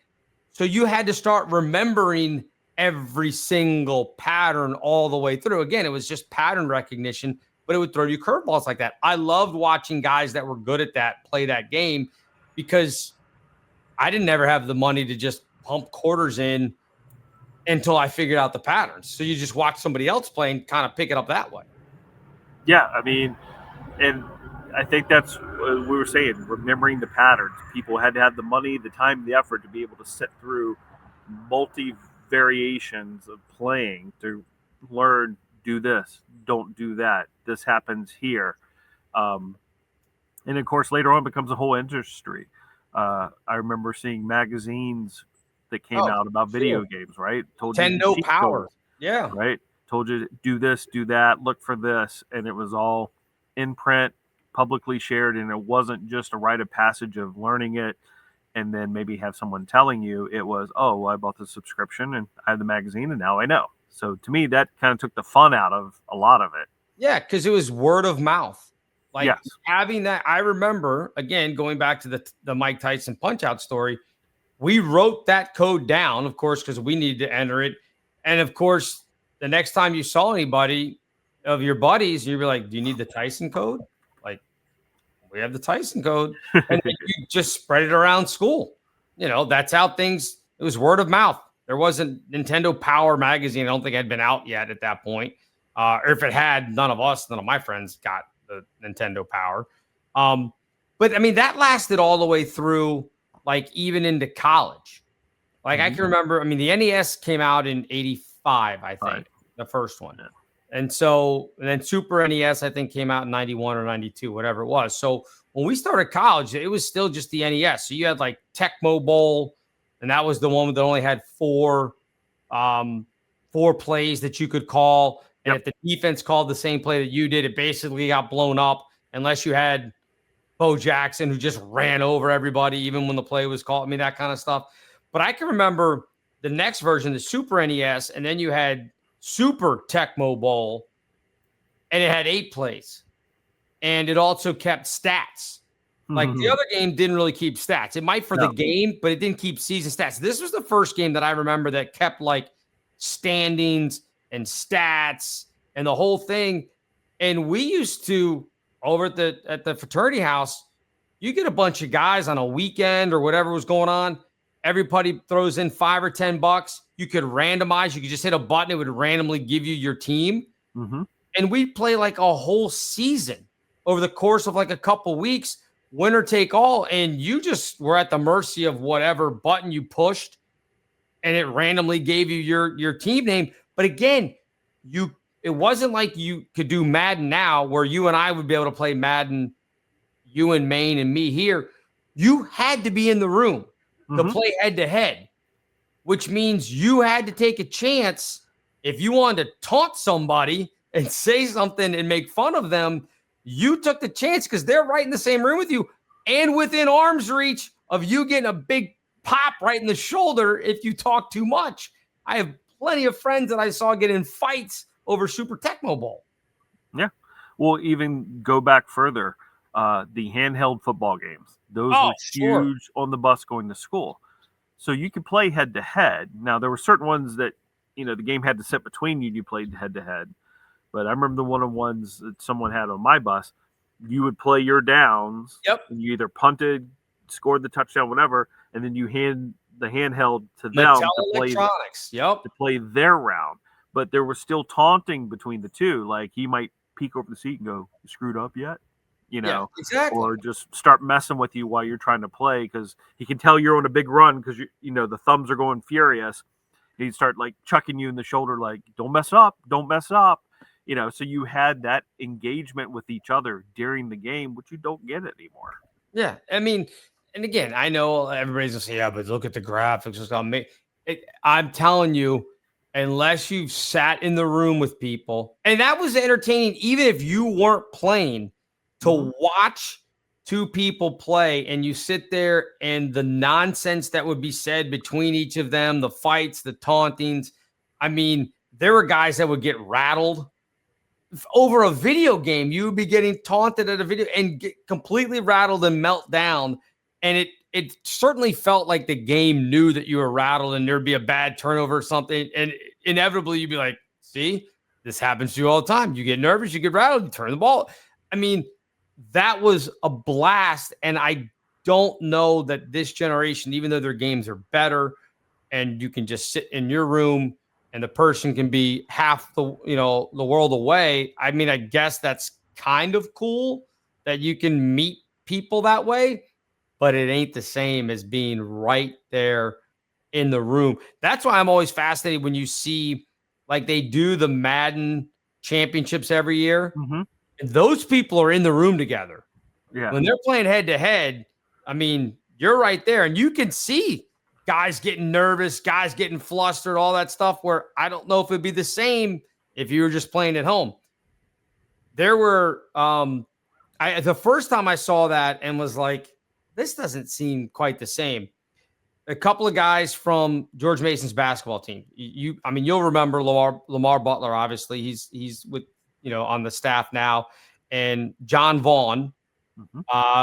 S11: So you had to start remembering every single pattern all the way through. Again, it was just pattern recognition, but it would throw you curveballs like that. I loved watching guys that were good at that play that game because I didn't ever have the money to just pump quarters in until I figured out the patterns. So you just watch somebody else play and kind of pick it up that way.
S12: Yeah, I mean, and I think that's what we were saying, remembering the patterns. People had to have the money, the time, the effort to be able to sit through multi-variations of playing to learn, do this, don't do that. This happens here. And, of course, later on it becomes a whole industry. I remember seeing magazines that came out about video games, right? Told you
S11: Nintendo Power. Yeah.
S12: Right? Told you do this, do that, look for this. And it was all in print, publicly shared, and it wasn't just a rite of passage of learning it and then maybe have someone telling you. It was, oh, well, I bought the subscription and I have the magazine and now I know. So to me, that kind of took the fun out of a lot of it.
S11: Yeah, because it was word of mouth. Like having that, I remember, again, going back to the Mike Tyson Punch-Out story, we wrote that code down, of course, because we needed to enter it. And, of course, the next time you saw anybody of your buddies, you'd be like, do you need the Tyson code? Like, we have the Tyson code. And then you just spread it around school. That's how things, it was word of mouth. There wasn't Nintendo Power magazine. I don't think it had been out yet at that point. Or if it had, none of my friends got the Nintendo Power. But I mean, that lasted all the way through, like even into college. Like I can remember, I mean, the NES came out in 85, I think, the first one. Yeah. And then Super NES, I think, came out in 91 or 92, whatever it was. So when we started college, it was still just the NES. So you had like Tecmo Bowl, and that was the one that only had four plays that you could call. And if the defense called the same play that you did, it basically got blown up unless you had Bo Jackson who just ran over everybody, even when the play was called. I mean, that kind of stuff. But I can remember the next version, the Super NES, and then you had Super Tecmo Bowl, and it had 8 plays. And it also kept stats. Like the other game didn't really keep stats. It might for the game, but it didn't keep season stats. This was the first game that I remember that kept like standings and stats and the whole thing. And we used to over at the fraternity house, you get a bunch of guys on a weekend or whatever was going on. Everybody throws in $5 or $10. You could randomize. You could just hit a button. It would randomly give you your team.
S12: Mm-hmm.
S11: And we play like a whole season over the course of like a couple weeks, winner take all. And you just were at the mercy of whatever button you pushed, and it randomly gave you your team name. But again, it wasn't like you could do Madden now where you and I would be able to play Madden, you and Maine and me here. You had to be in the room to play head to head, which means you had to take a chance. If you wanted to taunt somebody and say something and make fun of them, you took the chance because they're right in the same room with you and within arm's reach of you getting a big pop right in the shoulder if you talk too much. I have plenty of friends that I saw get in fights over Super Tecmo Bowl.
S12: Yeah. We'll even go back further. The handheld football games. Those were huge on the bus going to school. So you could play head to head. Now, there were certain ones that, the game had to sit between you and you played head to head. But I remember the one-on-ones that someone had on my bus. You would play your downs.
S11: Yep.
S12: And you either punted, scored the touchdown, whatever, and then you hand the handheld to them
S11: to
S12: play their round. But there was still taunting between the two. Like, he might peek over the seat and go, "You screwed up yet?"
S11: Yeah, exactly.
S12: Or just start messing with you while you're trying to play because he can tell you're on a big run because the thumbs are going furious. He'd start like chucking you in the shoulder, like, "Don't mess up, don't mess up." So you had that engagement with each other during the game, which you don't get anymore.
S11: Yeah, I mean, and again, I know everybody's gonna say, "Yeah, but look at the graphics." It's gonna make it. I'm telling you, unless you've sat in the room with people, and that was entertaining, even if you weren't playing. To watch two people play and you sit there and the nonsense that would be said between each of them, the fights, the tauntings. I mean, there were guys that would get rattled over a video game. You would be getting taunted at a video and get completely rattled and melt down. And it certainly felt like the game knew that you were rattled and there'd be a bad turnover or something. And inevitably you'd be like, "See, this happens to you all the time. You get nervous, you get rattled, you turn the ball." I mean, that was a blast. And I don't know that this generation, even though their games are better and you can just sit in your room and the person can be half the world away. I mean, I guess that's kind of cool that you can meet people that way, but it ain't the same as being right there in the room. That's why I'm always fascinated when you see like they do the Madden championships every year. And those people are in the room together.
S12: Yeah.
S11: When they're playing head to head, I mean, you're right there and you can see guys getting nervous, guys getting flustered, all that stuff where I don't know if it'd be the same if you were just playing at home. There were, the first time I saw that and was like, this doesn't seem quite the same. A couple of guys from George Mason's basketball team. You'll remember Lamar Butler, obviously. He's with, on the staff now. And John Vaughn,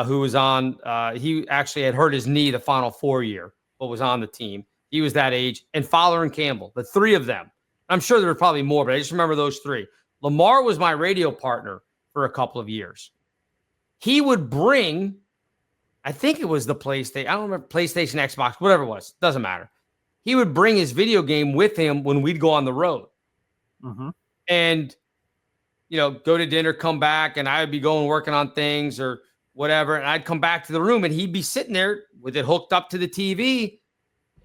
S11: who was on, he actually had hurt his knee the Final Four year, but was on the team. He was that age. And Fowler and Campbell, the three of them. I'm sure there were probably more, but I just remember those three. Lamar was my radio partner for a couple of years. He would bring, I think it was the PlayStation, I don't remember, PlayStation, Xbox, whatever it was. Doesn't matter. He would bring his video game with him when we'd go on the road. And, go to dinner, come back, and I would be going working on things or whatever. And I'd come back to the room and he'd be sitting there with it hooked up to the TV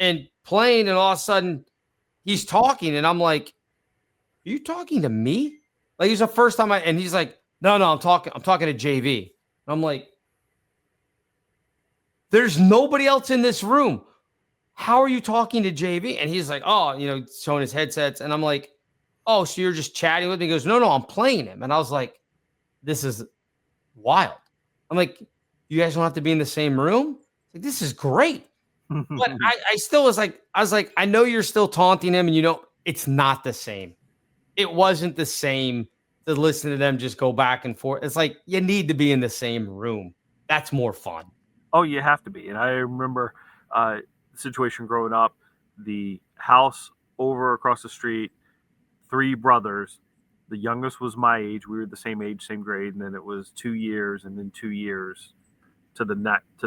S11: and playing. And all of a sudden he's talking. And I'm like, "Are you talking to me?" Like, he's the first time and he's like, no, I'm talking to JV. And I'm like, "There's nobody else in this room. How are you talking to JV?" And he's like, "Oh, showing his headsets." And I'm like, "Oh, so you're just chatting with me?" He goes, No, I'm playing him." And I was like, "This is wild." I'm like, "You guys don't have to be in the same room?" Like, this is great. But I still was like, I know you're still taunting him and it's not the same. It wasn't the same to listen to them just go back and forth. It's like, you need to be in the same room. That's more fun.
S12: Oh, you have to be. And I remember the situation growing up, the house over across the street, three brothers, The youngest was my age. We were the same age, same grade, and then it was 2 years, and then 2 years to the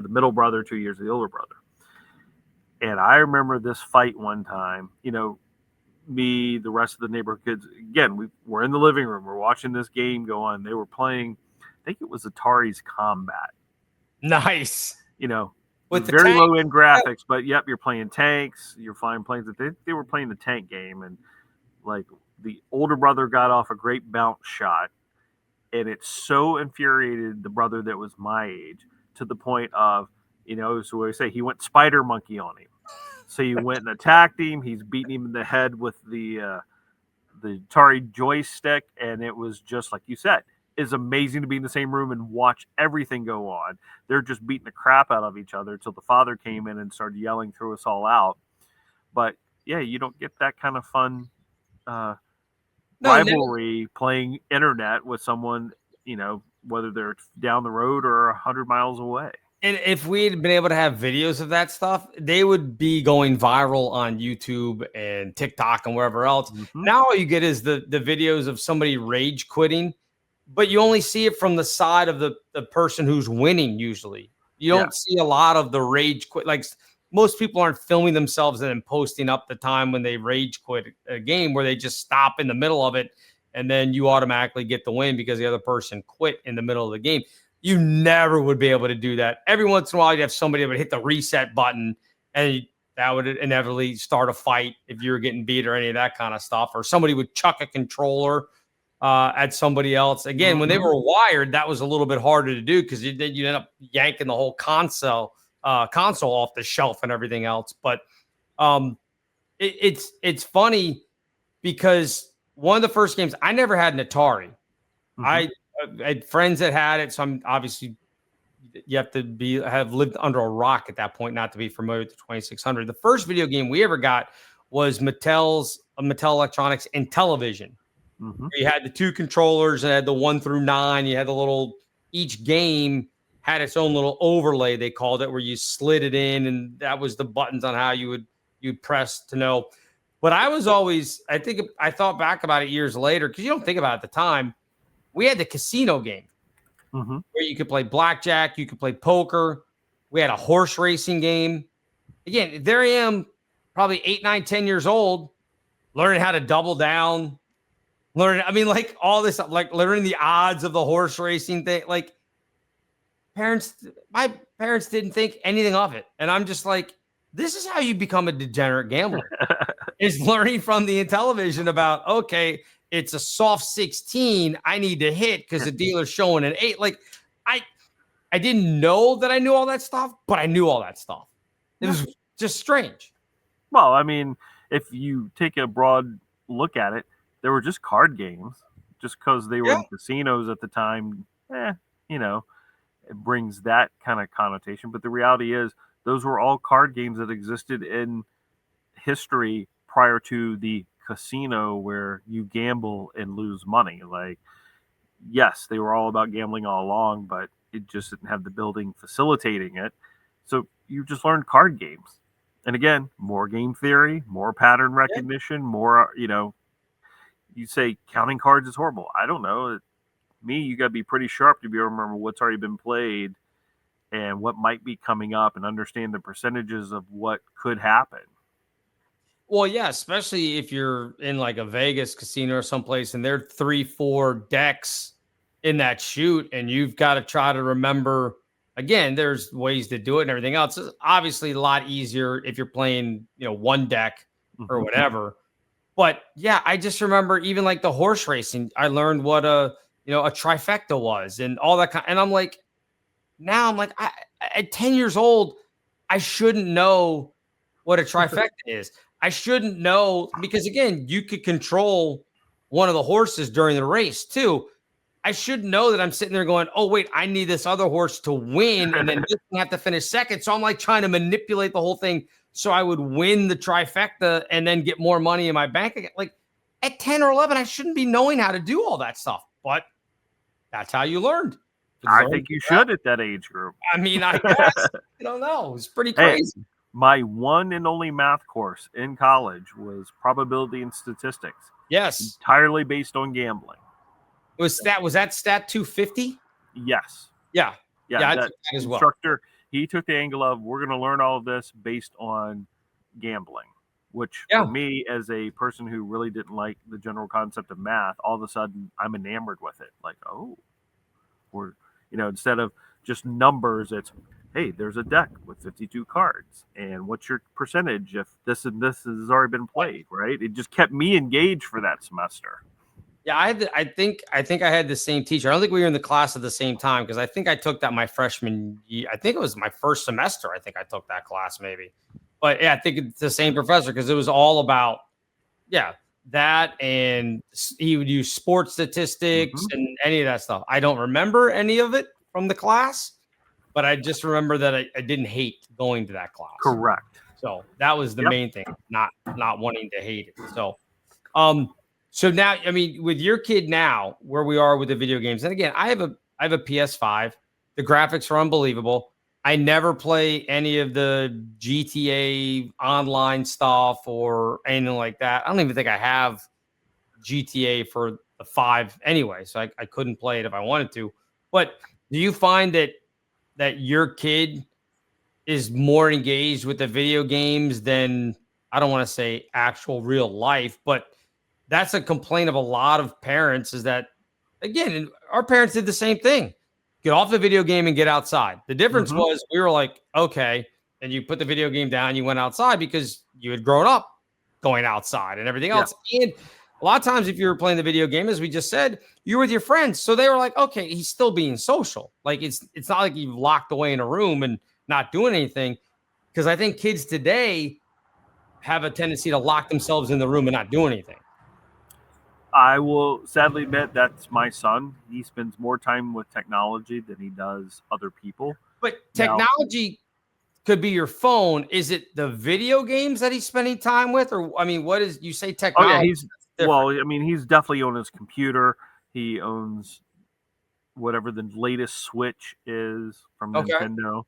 S12: middle brother, 2 years to the older brother. And I remember this fight one time. Me, the rest of the neighborhood kids. Again, we're in the living room. We're watching this game go on. They were playing. I think it was Atari's Combat.
S11: Nice.
S12: With very low end graphics, but yep, you're playing tanks. You're flying planes. They were playing the tank game, and like the older brother got off a great bounce shot, and it so infuriated the brother that was my age to the point of, so I say he went spider monkey on him. So he went and attacked him. He's beating him in the head with the Atari joystick, and it was just like you said. It's amazing to be in the same room and watch everything go on. They're just beating the crap out of each other until the father came in and started yelling, threw us all out. But yeah, you don't get that kind of fun rivalry playing internet with someone, whether they're down the road or 100 miles away.
S11: And if we had been able to have videos of that stuff, they would be going viral on YouTube and TikTok and wherever else. Mm-hmm. Now all you get is the videos of somebody rage quitting, but you only see it from the side of the person who's winning usually. You don't see a lot of the rage quit. Like most people aren't filming themselves and then posting up the time when they rage quit a game where they just stop in the middle of it and then you automatically get the win because the other person quit in the middle of the game. You never would be able to do that. Every once in a while, you'd have somebody that would hit the reset button, and that would inevitably start a fight if you were getting beat or any of that kind of stuff. Or somebody would chuck a controller at somebody else. Again, when they were wired, that was a little bit harder to do because you'd end up yanking the whole console off the shelf and everything else. But it's funny because one of the first games, I never had an Atari. Mm-hmm. I had friends that had it, so I'm obviously you have to have lived under a rock at that point not to be familiar with the 2600. The first video game we ever got was Mattel Electronics Intellivision. Mm-hmm. You had the two controllers and had the 1 through 9. You had the little each game had its own little overlay they called it where you slid it in and that was the buttons on how you'd press to know. But I was always I thought back about it years later because you don't think about it at the time. We had the casino game where you could play blackjack, you could play poker. We had a horse racing game. Again, there I am, probably 8, 9, 10 years old, learning how to double down, all this stuff, like learning the odds of the horse racing thing. Like my parents didn't think anything of it. And I'm just like, this is how you become a degenerate gambler is learning from the Intellivision about, okay, it's a soft 16. I need to hit because the dealer's showing an 8. Like I didn't know that I knew all that stuff, but I knew all that stuff. It was just strange.
S12: Well, I mean, if you take a broad look at it, there were just card games just because they were in casinos at the time. It brings that kind of connotation. But the reality is those were all card games that existed in history prior to the casino where you gamble and lose money. Like, yes, they were all about gambling all along, but it just didn't have the building facilitating it. So you just learned card games. And again, more game theory, more pattern recognition, more, you say counting cards is horrible. I don't know. You got to be pretty sharp to be able to remember what's already been played and what might be coming up and understand the percentages of what could happen.
S11: Well, yeah, especially if you're in like a Vegas casino or someplace and there are 3-4 decks in that shoot and you've got to try to remember. Again, there's ways to do it and everything else. It's obviously a lot easier if you're playing, one deck or whatever. But yeah, I just remember even like the horse racing, I learned what a trifecta was and all that kind. And I'm like, at 10 years old, I shouldn't know what a trifecta is. I shouldn't know because, again, you could control one of the horses during the race, too. I should know that I'm sitting there going, oh, wait, I need this other horse to win, and then this one have to finish second. So I'm like trying to manipulate the whole thing so I would win the trifecta and then get more money in my bank account. Like at 10 or 11, I shouldn't be knowing how to do all that stuff. But that's how you learned.
S12: I think you should at that age group.
S11: I mean, I guess. I don't know. It's pretty crazy.
S12: My one and only math course in college was probability and statistics.
S11: Yes.
S12: Entirely based on gambling.
S11: Was that stat 250?
S12: Yes.
S11: Yeah.
S12: Yeah,
S11: I
S12: that
S11: took that as well.
S12: instructor, he took the angle of, we're going to learn all of this based on gambling, which
S11: Yeah.
S12: for me, as a person who really didn't like the general concept of math, all of a sudden I'm enamored with it. Like, oh, we're, instead of just numbers, it's, hey, there's a deck with 52 cards, and what's your percentage if this and this has already been played, right? It just kept me engaged for that semester.
S11: Yeah, I think I had the same teacher. I don't think we were in the class at the same time because I think I took that my freshman year. I think it was my first semester. I think I took that class maybe. But yeah, I think it's the same professor because it was all about that, and he would use sports statistics and any of that stuff. I don't remember any of it from the class, but I just remember that I didn't hate going to that class.
S12: Correct.
S11: So that was the main thing, not wanting to hate it. So now, I mean, with your kid now, where we are with the video games, and again, I have a PS5. The graphics are unbelievable. I never play any of the GTA online stuff or anything like that. I don't even think I have GTA for the 5 anyway, so I couldn't play it if I wanted to. But do you find that your kid is more engaged with the video games than, I don't want to say actual real life, but that's a complaint of a lot of parents, is that, again, our parents did the same thing. Get off the video game and get outside. The difference was we were like, okay, and you put the video game down, you went outside because you had grown up going outside and everything else. And a lot of times if you were playing the video game, as we just said, you're with your friends. So they were like, okay, he's still being social. Like it's not like you've locked away in a room and not doing anything. Because I think kids today have a tendency to lock themselves in the room and not do anything.
S12: I will sadly admit that's my son. He spends more time with technology than he does other people.
S11: But technology could be your phone. Is it the video games that he's spending time with? Or, I mean, what is, you say technology?
S12: Oh, yeah, he's definitely on his computer. He owns whatever the latest Switch is from Nintendo.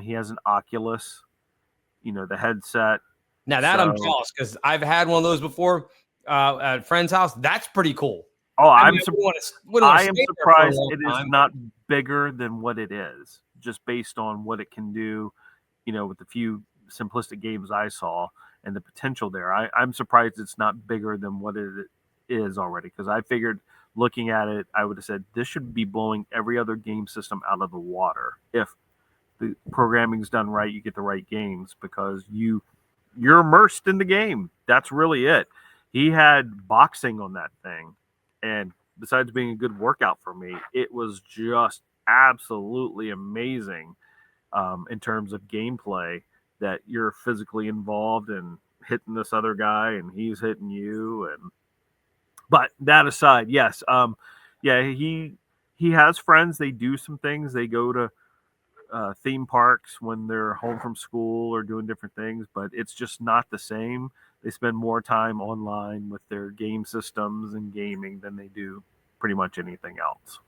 S12: He has an Oculus, the headset.
S11: Now that I'm jealous because I've had one of those before at a friend's house. That's pretty cool.
S12: Oh, I
S11: am surprised
S12: it is not bigger than what it is, just based on what it can do, with the few simplistic games I saw and the potential there. I'm surprised it's not bigger than what it is already, because I figured, looking at it, I would have said this should be blowing every other game system out of the water. If the programming's done right, you get the right games, because you're immersed in the game. That's really it. He had boxing on that thing, and besides being a good workout for me, it was just absolutely amazing in terms of gameplay, that you're physically involved and hitting this other guy and he's hitting you. But that aside, yes, he has friends. They do some things. They go to theme parks when they're home from school or doing different things, but it's just not the same. They spend more time online with their game systems and gaming than they do pretty much anything else.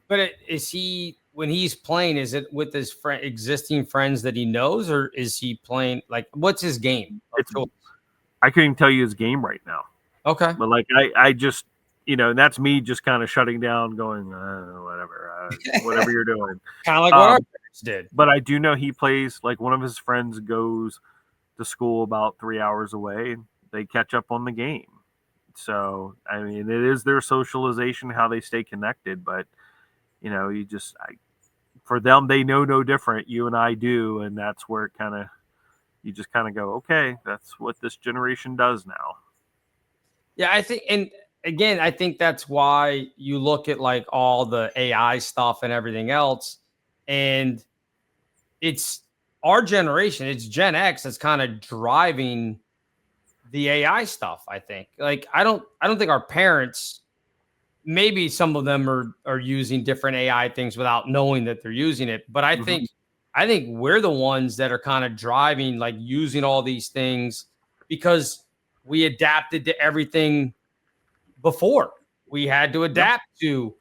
S11: But is he, when he's playing, is it with his existing friends that he knows, or is he playing, like, what's his game?
S12: I couldn't even tell you his game right now.
S11: Okay.
S12: But like, I just, and that's me just kind of shutting down, going, whatever you're doing.
S11: Kind of like what our parents did.
S12: But I do know he plays, like, one of his friends goes to school about 3 hours away, and they catch up on the game. So, I mean, it is their socialization, how they stay connected, but for them, they know no different. You and I do. And that's where you just kind of go, okay, that's what this generation does now.
S11: Yeah, I think, and again, I think that's why you look at like all the AI stuff and everything else. And it's our generation, it's Gen X that's kind of driving the AI stuff. I think, like, I don't think our parents, maybe some of them are using different AI things without knowing that they're using it. But I think we're the ones that are kind of driving, like, using all these things, because we adapted to everything before. We had to adapt to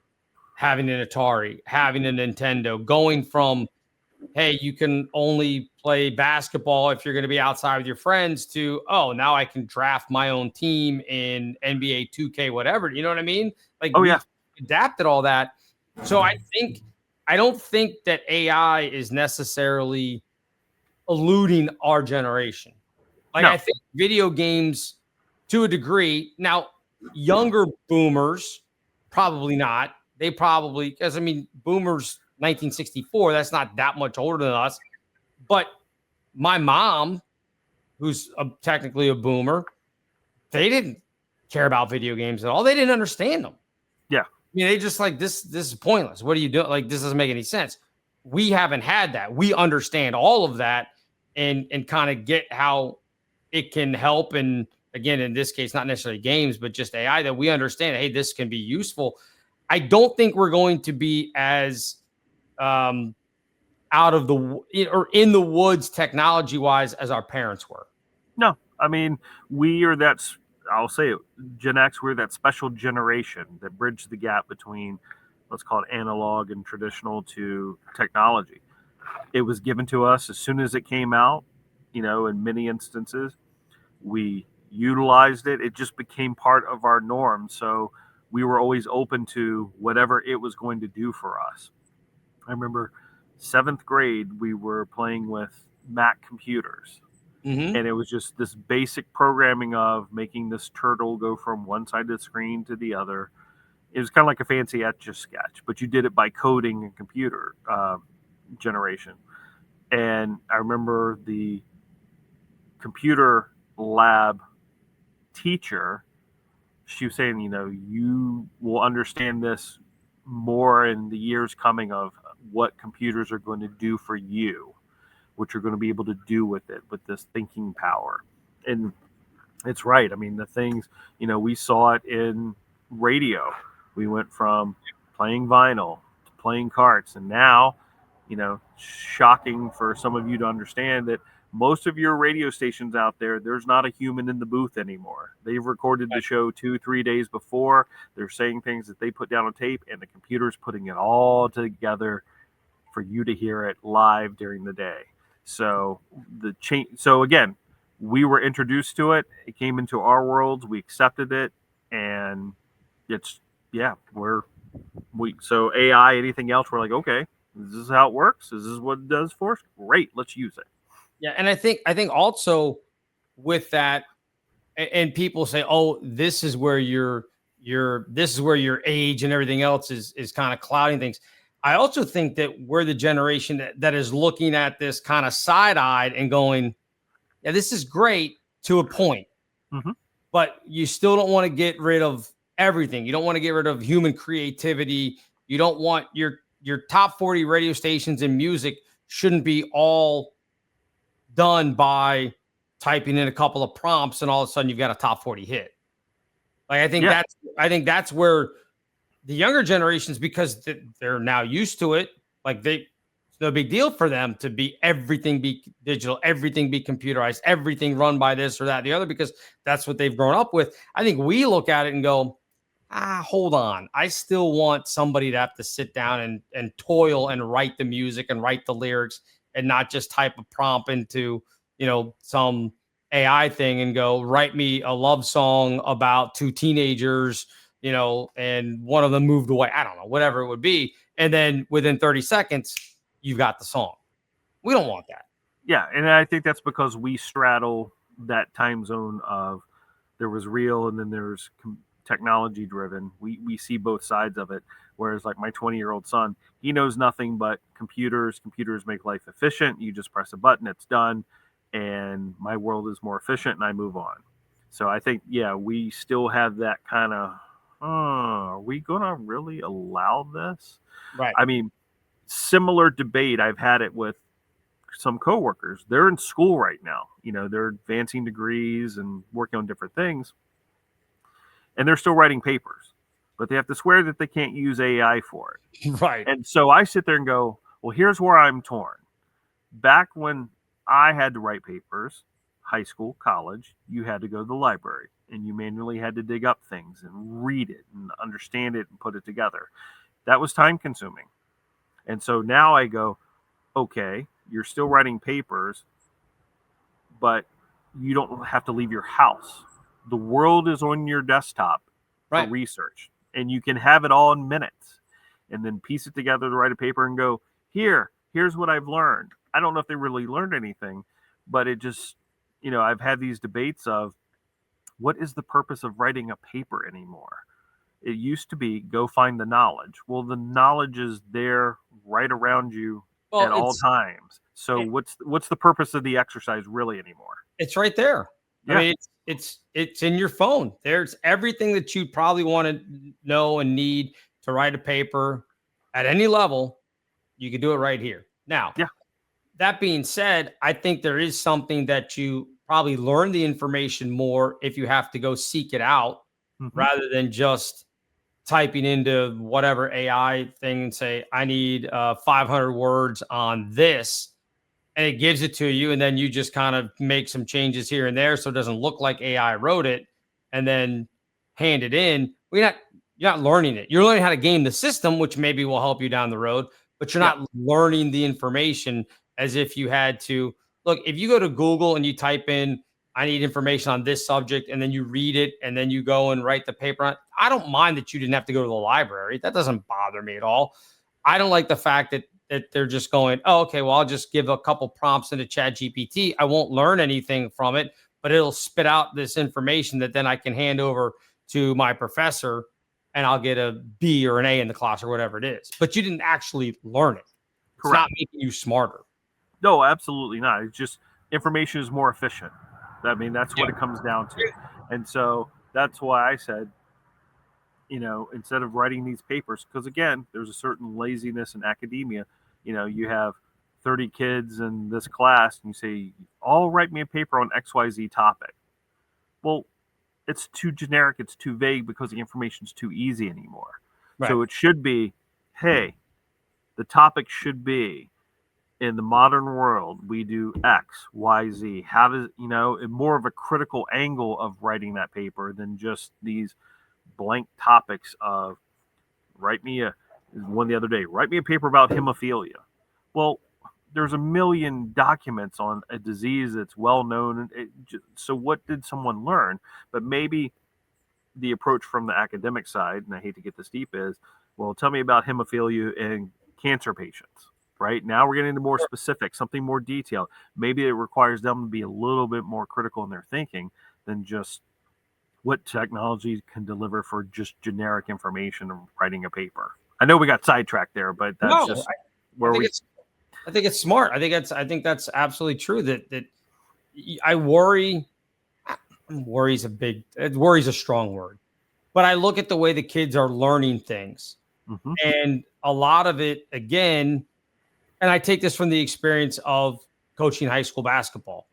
S11: having an Atari, having a Nintendo, going from hey, you can only play basketball if you're going to be outside with your friends, to, oh, now I can draft my own team in NBA 2K, whatever. You know what I mean? Like, we adapted all that. So I don't think that AI is necessarily eluding our generation. Like, I think video games, to a degree, now younger boomers, probably not. They probably, because I mean, boomers 1964, that's not that much older than us. But my mom, who's technically a boomer, they didn't care about video games at all. They didn't understand them.
S12: Yeah.
S11: I mean, they just like, this is pointless. What are you doing? Like, this doesn't make any sense. We haven't had that. We understand all of that and kind of get how it can help. And again, in this case, not necessarily games, but just AI, that we understand, hey, this can be useful. I don't think we're going to be as out of the or in the woods technology wise as our parents were.
S12: No, I mean, we are I'll say it, Gen X, we're that special generation that bridged the gap between, let's call it analog and traditional, to technology. It was given to us as soon as it came out, in many instances. We utilized it. It just became part of our norm. So we were always open to whatever it was going to do for us. I remember 7th grade, we were playing with Mac computers.
S11: Mm-hmm.
S12: And it was just this basic programming of making this turtle go from one side of the screen to the other. It was kind of like a fancy Etch-a-Sketch, but you did it by coding and computer generation. And I remember the computer lab teacher, she was saying, you will understand this more in the years coming of what computers are going to do for you, what you're going to be able to do with it, with this thinking power. And it's right. I mean, the things, we saw it in radio. We went from playing vinyl to playing carts. And now, shocking for some of you to understand that most of your radio stations out there, there's not a human in the booth anymore. They've recorded the show 2-3 days before. They're saying things that they put down on tape, and the computer's putting it all together for you to hear it live during the day. So So again, we were introduced to it. It came into our worlds. We accepted it, and so AI, anything else, we're like, okay, this is how it works. This is what it does for us. Great, let's use it.
S11: Yeah, and I think also with that, and people say, oh, this is where your age and everything else is kind of clouding things. I also think that we're the generation that is looking at this kind of side-eyed and going, yeah, this is great to a point.
S12: Mm-hmm.
S11: But you still don't want to get rid of everything. You don't want to get rid of human creativity. You don't want your top 40 radio stations and music shouldn't be all done by typing in a couple of prompts and all of a sudden you've got a top 40 hit. Like, I think that's where the younger generations, because they're now used to it, like it's no big deal for them to be everything be digital, everything be computerized, everything run by this or that, the other, because that's what they've grown up with. I think we look at it and go, hold on. I still want somebody to have to sit down and toil and write the music and write the lyrics and not just type a prompt into, some AI thing and go, write me a love song about 2 teenagers, and one of them moved away. I don't know, whatever it would be. And then within 30 seconds, you've got the song. We don't want that.
S12: Yeah. And I think that's because we straddle that time zone of there was real and then there's technology driven. We see both sides of it. Whereas like my 20-year-old son, he knows nothing but computers. Computers make life efficient. You just press a button, it's done. And my world is more efficient and I move on. So I think, we still have that kind of, are we going to really allow this?
S11: Right.
S12: I mean, similar debate. I've had it with some coworkers. They're in school right now. They're advancing degrees and working on different things. And they're still writing papers, but they have to swear that they can't use AI for it.
S11: Right.
S12: And so I sit there and go, well, here's where I'm torn. Back when I had to write papers, high school, college, you had to go to the library and you manually had to dig up things and read it and understand it and put it together. That was time consuming. And so now I go, Okay, you're still writing papers, but you don't have to leave your house. The world is on your desktop for research, and you can have it all in minutes and then piece it together to write a paper and go, here's what I've learned. I don't know if they really learned anything, but it just, I've had these debates of what is the purpose of writing a paper anymore? It used to be go find the knowledge. Well, the knowledge is there right around you at all times. So what's the purpose of the exercise really anymore?
S11: It's right there. Yeah. I mean, it's in your phone. There's everything that you probably want to know and need to write a paper at any level. You can do it right here. Now, that being said, I think there is something that you probably learn the information more if you have to go seek it out rather than just typing into whatever AI thing and say, I need 500 words on this. And it gives it to you. And then you just kind of make some changes here and there so it doesn't look like AI wrote it and then hand it in. You're not learning it. You're learning how to game the system, which maybe will help you down the road, but you're not learning the information as if you had to. Look, if you go to Google and you type in, I need information on this subject, and then you read it, and then you go and write the paper on it. I don't mind that you didn't have to go to the library. That doesn't bother me at all. I don't like the fact that they're just going, oh, okay, well, I'll just give a couple prompts into ChatGPT. I won't learn anything from it, but it'll spit out this information that then I can hand over to my professor, and I'll get a B or an A in the class or whatever it is. But you didn't actually learn it. It's not making you smarter.
S12: No, absolutely not. It's just information is more efficient. I mean, that's what it comes down to. And so that's why I said, instead of writing these papers, because again, there's a certain laziness in academia. You have 30 kids in this class and you say, all write me a paper on XYZ topic. Well, it's too generic. It's too vague because the information is too easy anymore. Right. So it should be, hey, the topic should be, in the modern world, we do X, Y, Z. How does, more of a critical angle of writing that paper than just these blank topics of write me a paper about hemophilia. Well, there's a million documents on a disease that's well known. So what did someone learn? But maybe the approach from the academic side, and I hate to get this deep, is, well, tell me about hemophilia in cancer patients. Right now we're getting into more specific, something more detailed. Maybe it requires them to be a little bit more critical in their thinking than just what technology can deliver for just generic information and writing a paper. I know we got sidetracked there, but that's
S11: I think it's smart. I think that's absolutely true. That I worry. Worry's a strong word, but I look at the way the kids are learning things, and a lot of it, again. And I take this from the experience of coaching high school basketball,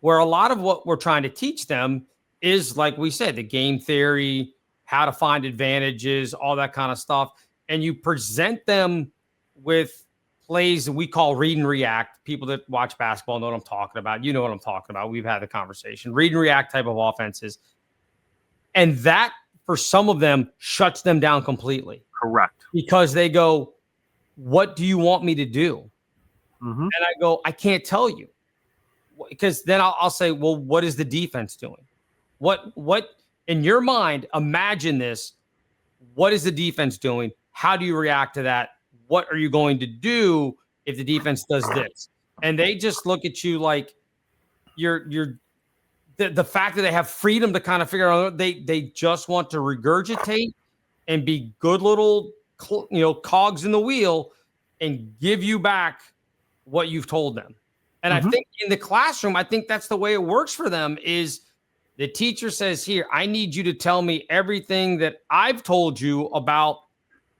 S11: where a lot of what we're trying to teach them is, like we said, the game theory, how to find advantages, all that kind of stuff. And you present them with plays that we call read and react. People that watch basketball know what I'm talking about. You know what I'm talking about. We've had the conversation. Read and react type of offenses. And that, for some of them, shuts them down completely.
S12: Correct.
S11: Because they go, what do you want me to do? And I go, I can't tell you, because then I'll say, well, what is the defense doing? What in your mind, imagine this. What is the defense doing? How do you react to that? What are you going to do if the defense does this? And they just look at you like the fact that they have freedom to kind of figure out, they just want to regurgitate and be good little, cogs in the wheel and give you back what you've told them. And I think in the classroom, I think that's the way it works for them. Is the teacher says, here, I need you to tell me everything that I've told you about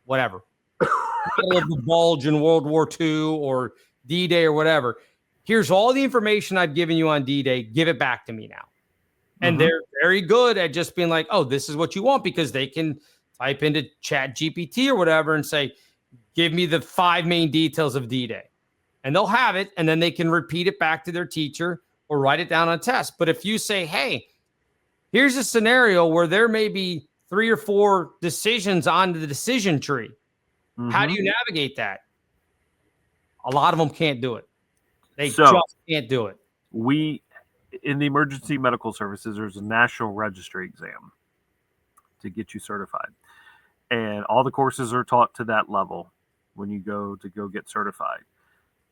S11: whatever. The Bulge in World War II or D-Day or whatever. Here's all the information I've given you on D-Day. Give it back to me now. And they're very good at just being like, oh, this is what you want, because they can type into ChatGPT or whatever and say, give me the 5 main details of D-Day. And they'll have it, and then they can repeat it back to their teacher or write it down on a test. But if you say, hey, here's a scenario where there may be 3 or 4 decisions on the decision tree. How do you navigate that? A lot of them can't do it. They
S12: So-
S11: just can't do it.
S12: We, in the emergency medical services, there's a national registry exam to get you certified. And all the courses are taught to that level when you go get certified.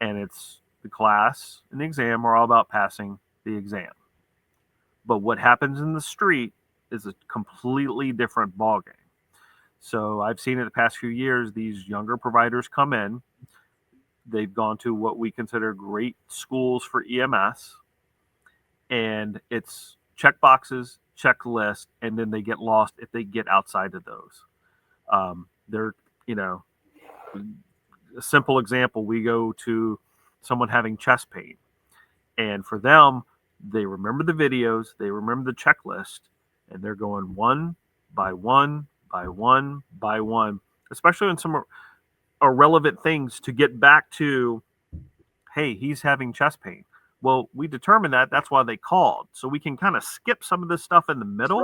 S12: And it's the class and the exam are all about passing the exam. But what happens in the street is a completely different ballgame. So I've seen it the past few years, these younger providers come in. They've gone to what we consider great schools for EMS. And it's check boxes, checklist, and then they get lost if they get outside of those. They're, a simple example, we go to someone having chest pain. And for them, they remember the videos, they remember the checklist, and they're going one by one by one by one, especially on some irrelevant things to get back to, hey, he's having chest pain. Well, we determined that's why they called. So we can kind of skip some of this stuff in the middle.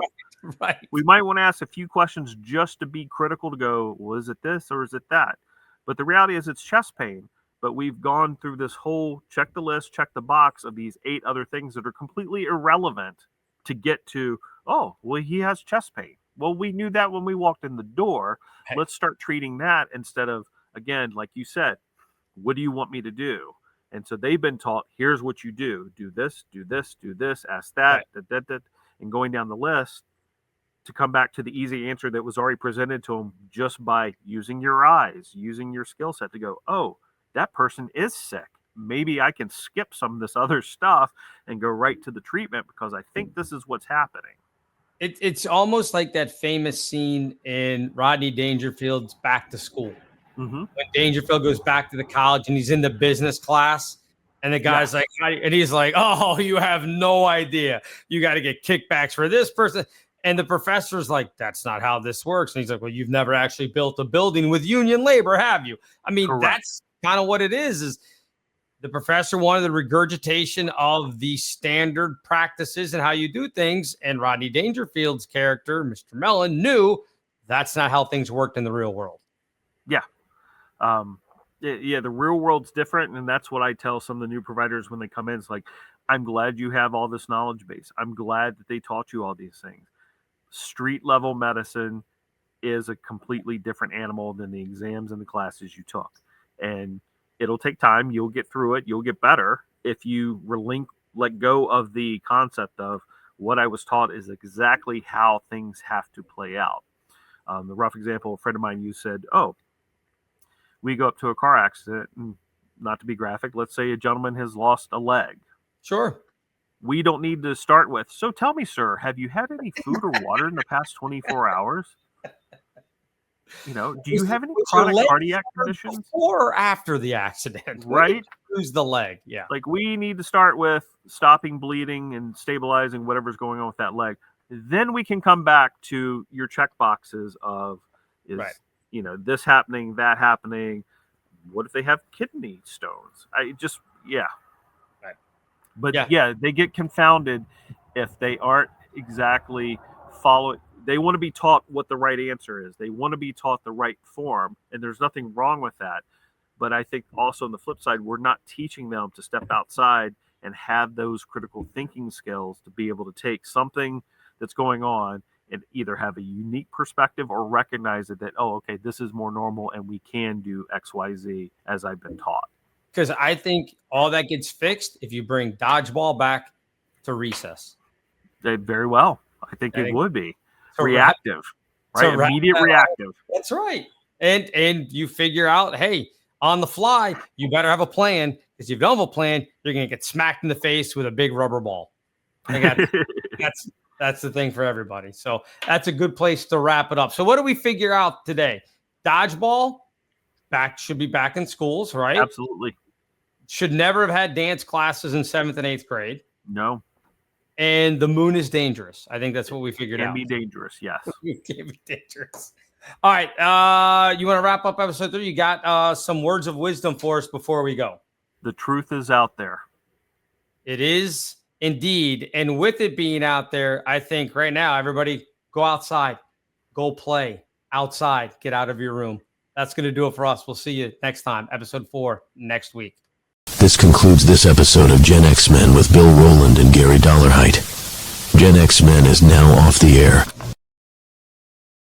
S11: Right.
S12: We might want to ask a few questions just to be critical to go, well, is it this or is it that? But the reality is it's chest pain. But we've gone through this whole check the list, check the box of these 8 other things that are completely irrelevant to get to, oh, well, he has chest pain. Well, we knew that when we walked in the door.
S11: Hey.
S12: Let's start treating that instead of, again, like you said, what do you want me to do? And so they've been taught, here's what you do. Do this, do this, do this, ask that,
S11: Right.
S12: and going down the list to come back to the easy answer that was already presented to them just by using your eyes, using your skill set to go, oh, that person is sick. Maybe I can skip some of this other stuff and go right to the treatment because I think this is what's happening.
S11: It's almost like that famous scene in Rodney Dangerfield's Back to School.
S12: Mm-hmm.
S11: When Dangerfield goes back to the college and he's in the business class and the guy's like, and he's like, oh, you have no idea. You got to get kickbacks for this person. And the professor's like, that's not how this works. And he's like, well, you've never actually built a building with union labor, have you? I mean,
S12: Correct.
S11: That's kind of what it is the professor wanted the regurgitation of the standard practices and how you do things. And Rodney Dangerfield's character, Mr. Mellon, knew that's not how things worked in the real world.
S12: Yeah. The real world's different. And that's what I tell some of the new providers when they come in. It's like, I'm glad you have all this knowledge base. I'm glad that they taught you all these things. Street level medicine is a completely different animal than the exams and the classes you took. And it'll take time. You'll get through it. You'll get better if you let go of the concept of what I was taught is exactly how things have to play out. The rough example, a friend of mine, you said, oh, we go up to a car accident, and not to be graphic, let's say a gentleman has lost a leg.
S11: Sure.
S12: We don't need to start with, so tell me, sir, have you had any food or water in the past 24 hours? Do you have any chronic cardiac conditions?
S11: Before or after the accident?
S12: Right?
S11: Lose the leg. Yeah.
S12: Like we need to start with stopping bleeding and stabilizing whatever's going on with that leg. Then we can come back to your check boxes of this happening, that happening. What if they have kidney stones? Right. But they get confounded if they aren't exactly following. They want to be taught what the right answer is. They want to be taught the right form, and there's nothing wrong with that. But I think also on the flip side, we're not teaching them to step outside and have those critical thinking skills to be able to take something that's going on and either have a unique perspective or recognize it that, oh, okay, this is more normal and we can do X, Y, Z as I've been taught.
S11: Because I think all that gets fixed if you bring dodgeball back to recess.
S12: Very well. I think it would be. Reactive, right? Immediate reactive.
S11: That's right. And you figure out, hey, on the fly, you better have a plan because if you don't have a plan, you're going to get smacked in the face with a big rubber ball. That's the thing for everybody. So that's a good place to wrap it up. So what do we figure out today? Dodgeball should be back in schools, right?
S12: Absolutely.
S11: Should never have had dance classes in 7th and 8th grade.
S12: No.
S11: And the moon is dangerous. I think that's what we figured out.
S12: It can be dangerous, yes.
S11: It can be dangerous. All right. You want to wrap up episode 3? You got some words of wisdom for us before we go.
S12: The truth is out there.
S11: It is indeed. And with it being out there, I think right now, everybody go outside, go play outside, get out of your room. That's going to do it for us. We'll see you next time. Episode 4 next week.
S1: This concludes this episode of Gen X Men with Bill Rowland and Gary Dollarhite. Gen X Men is now off the air.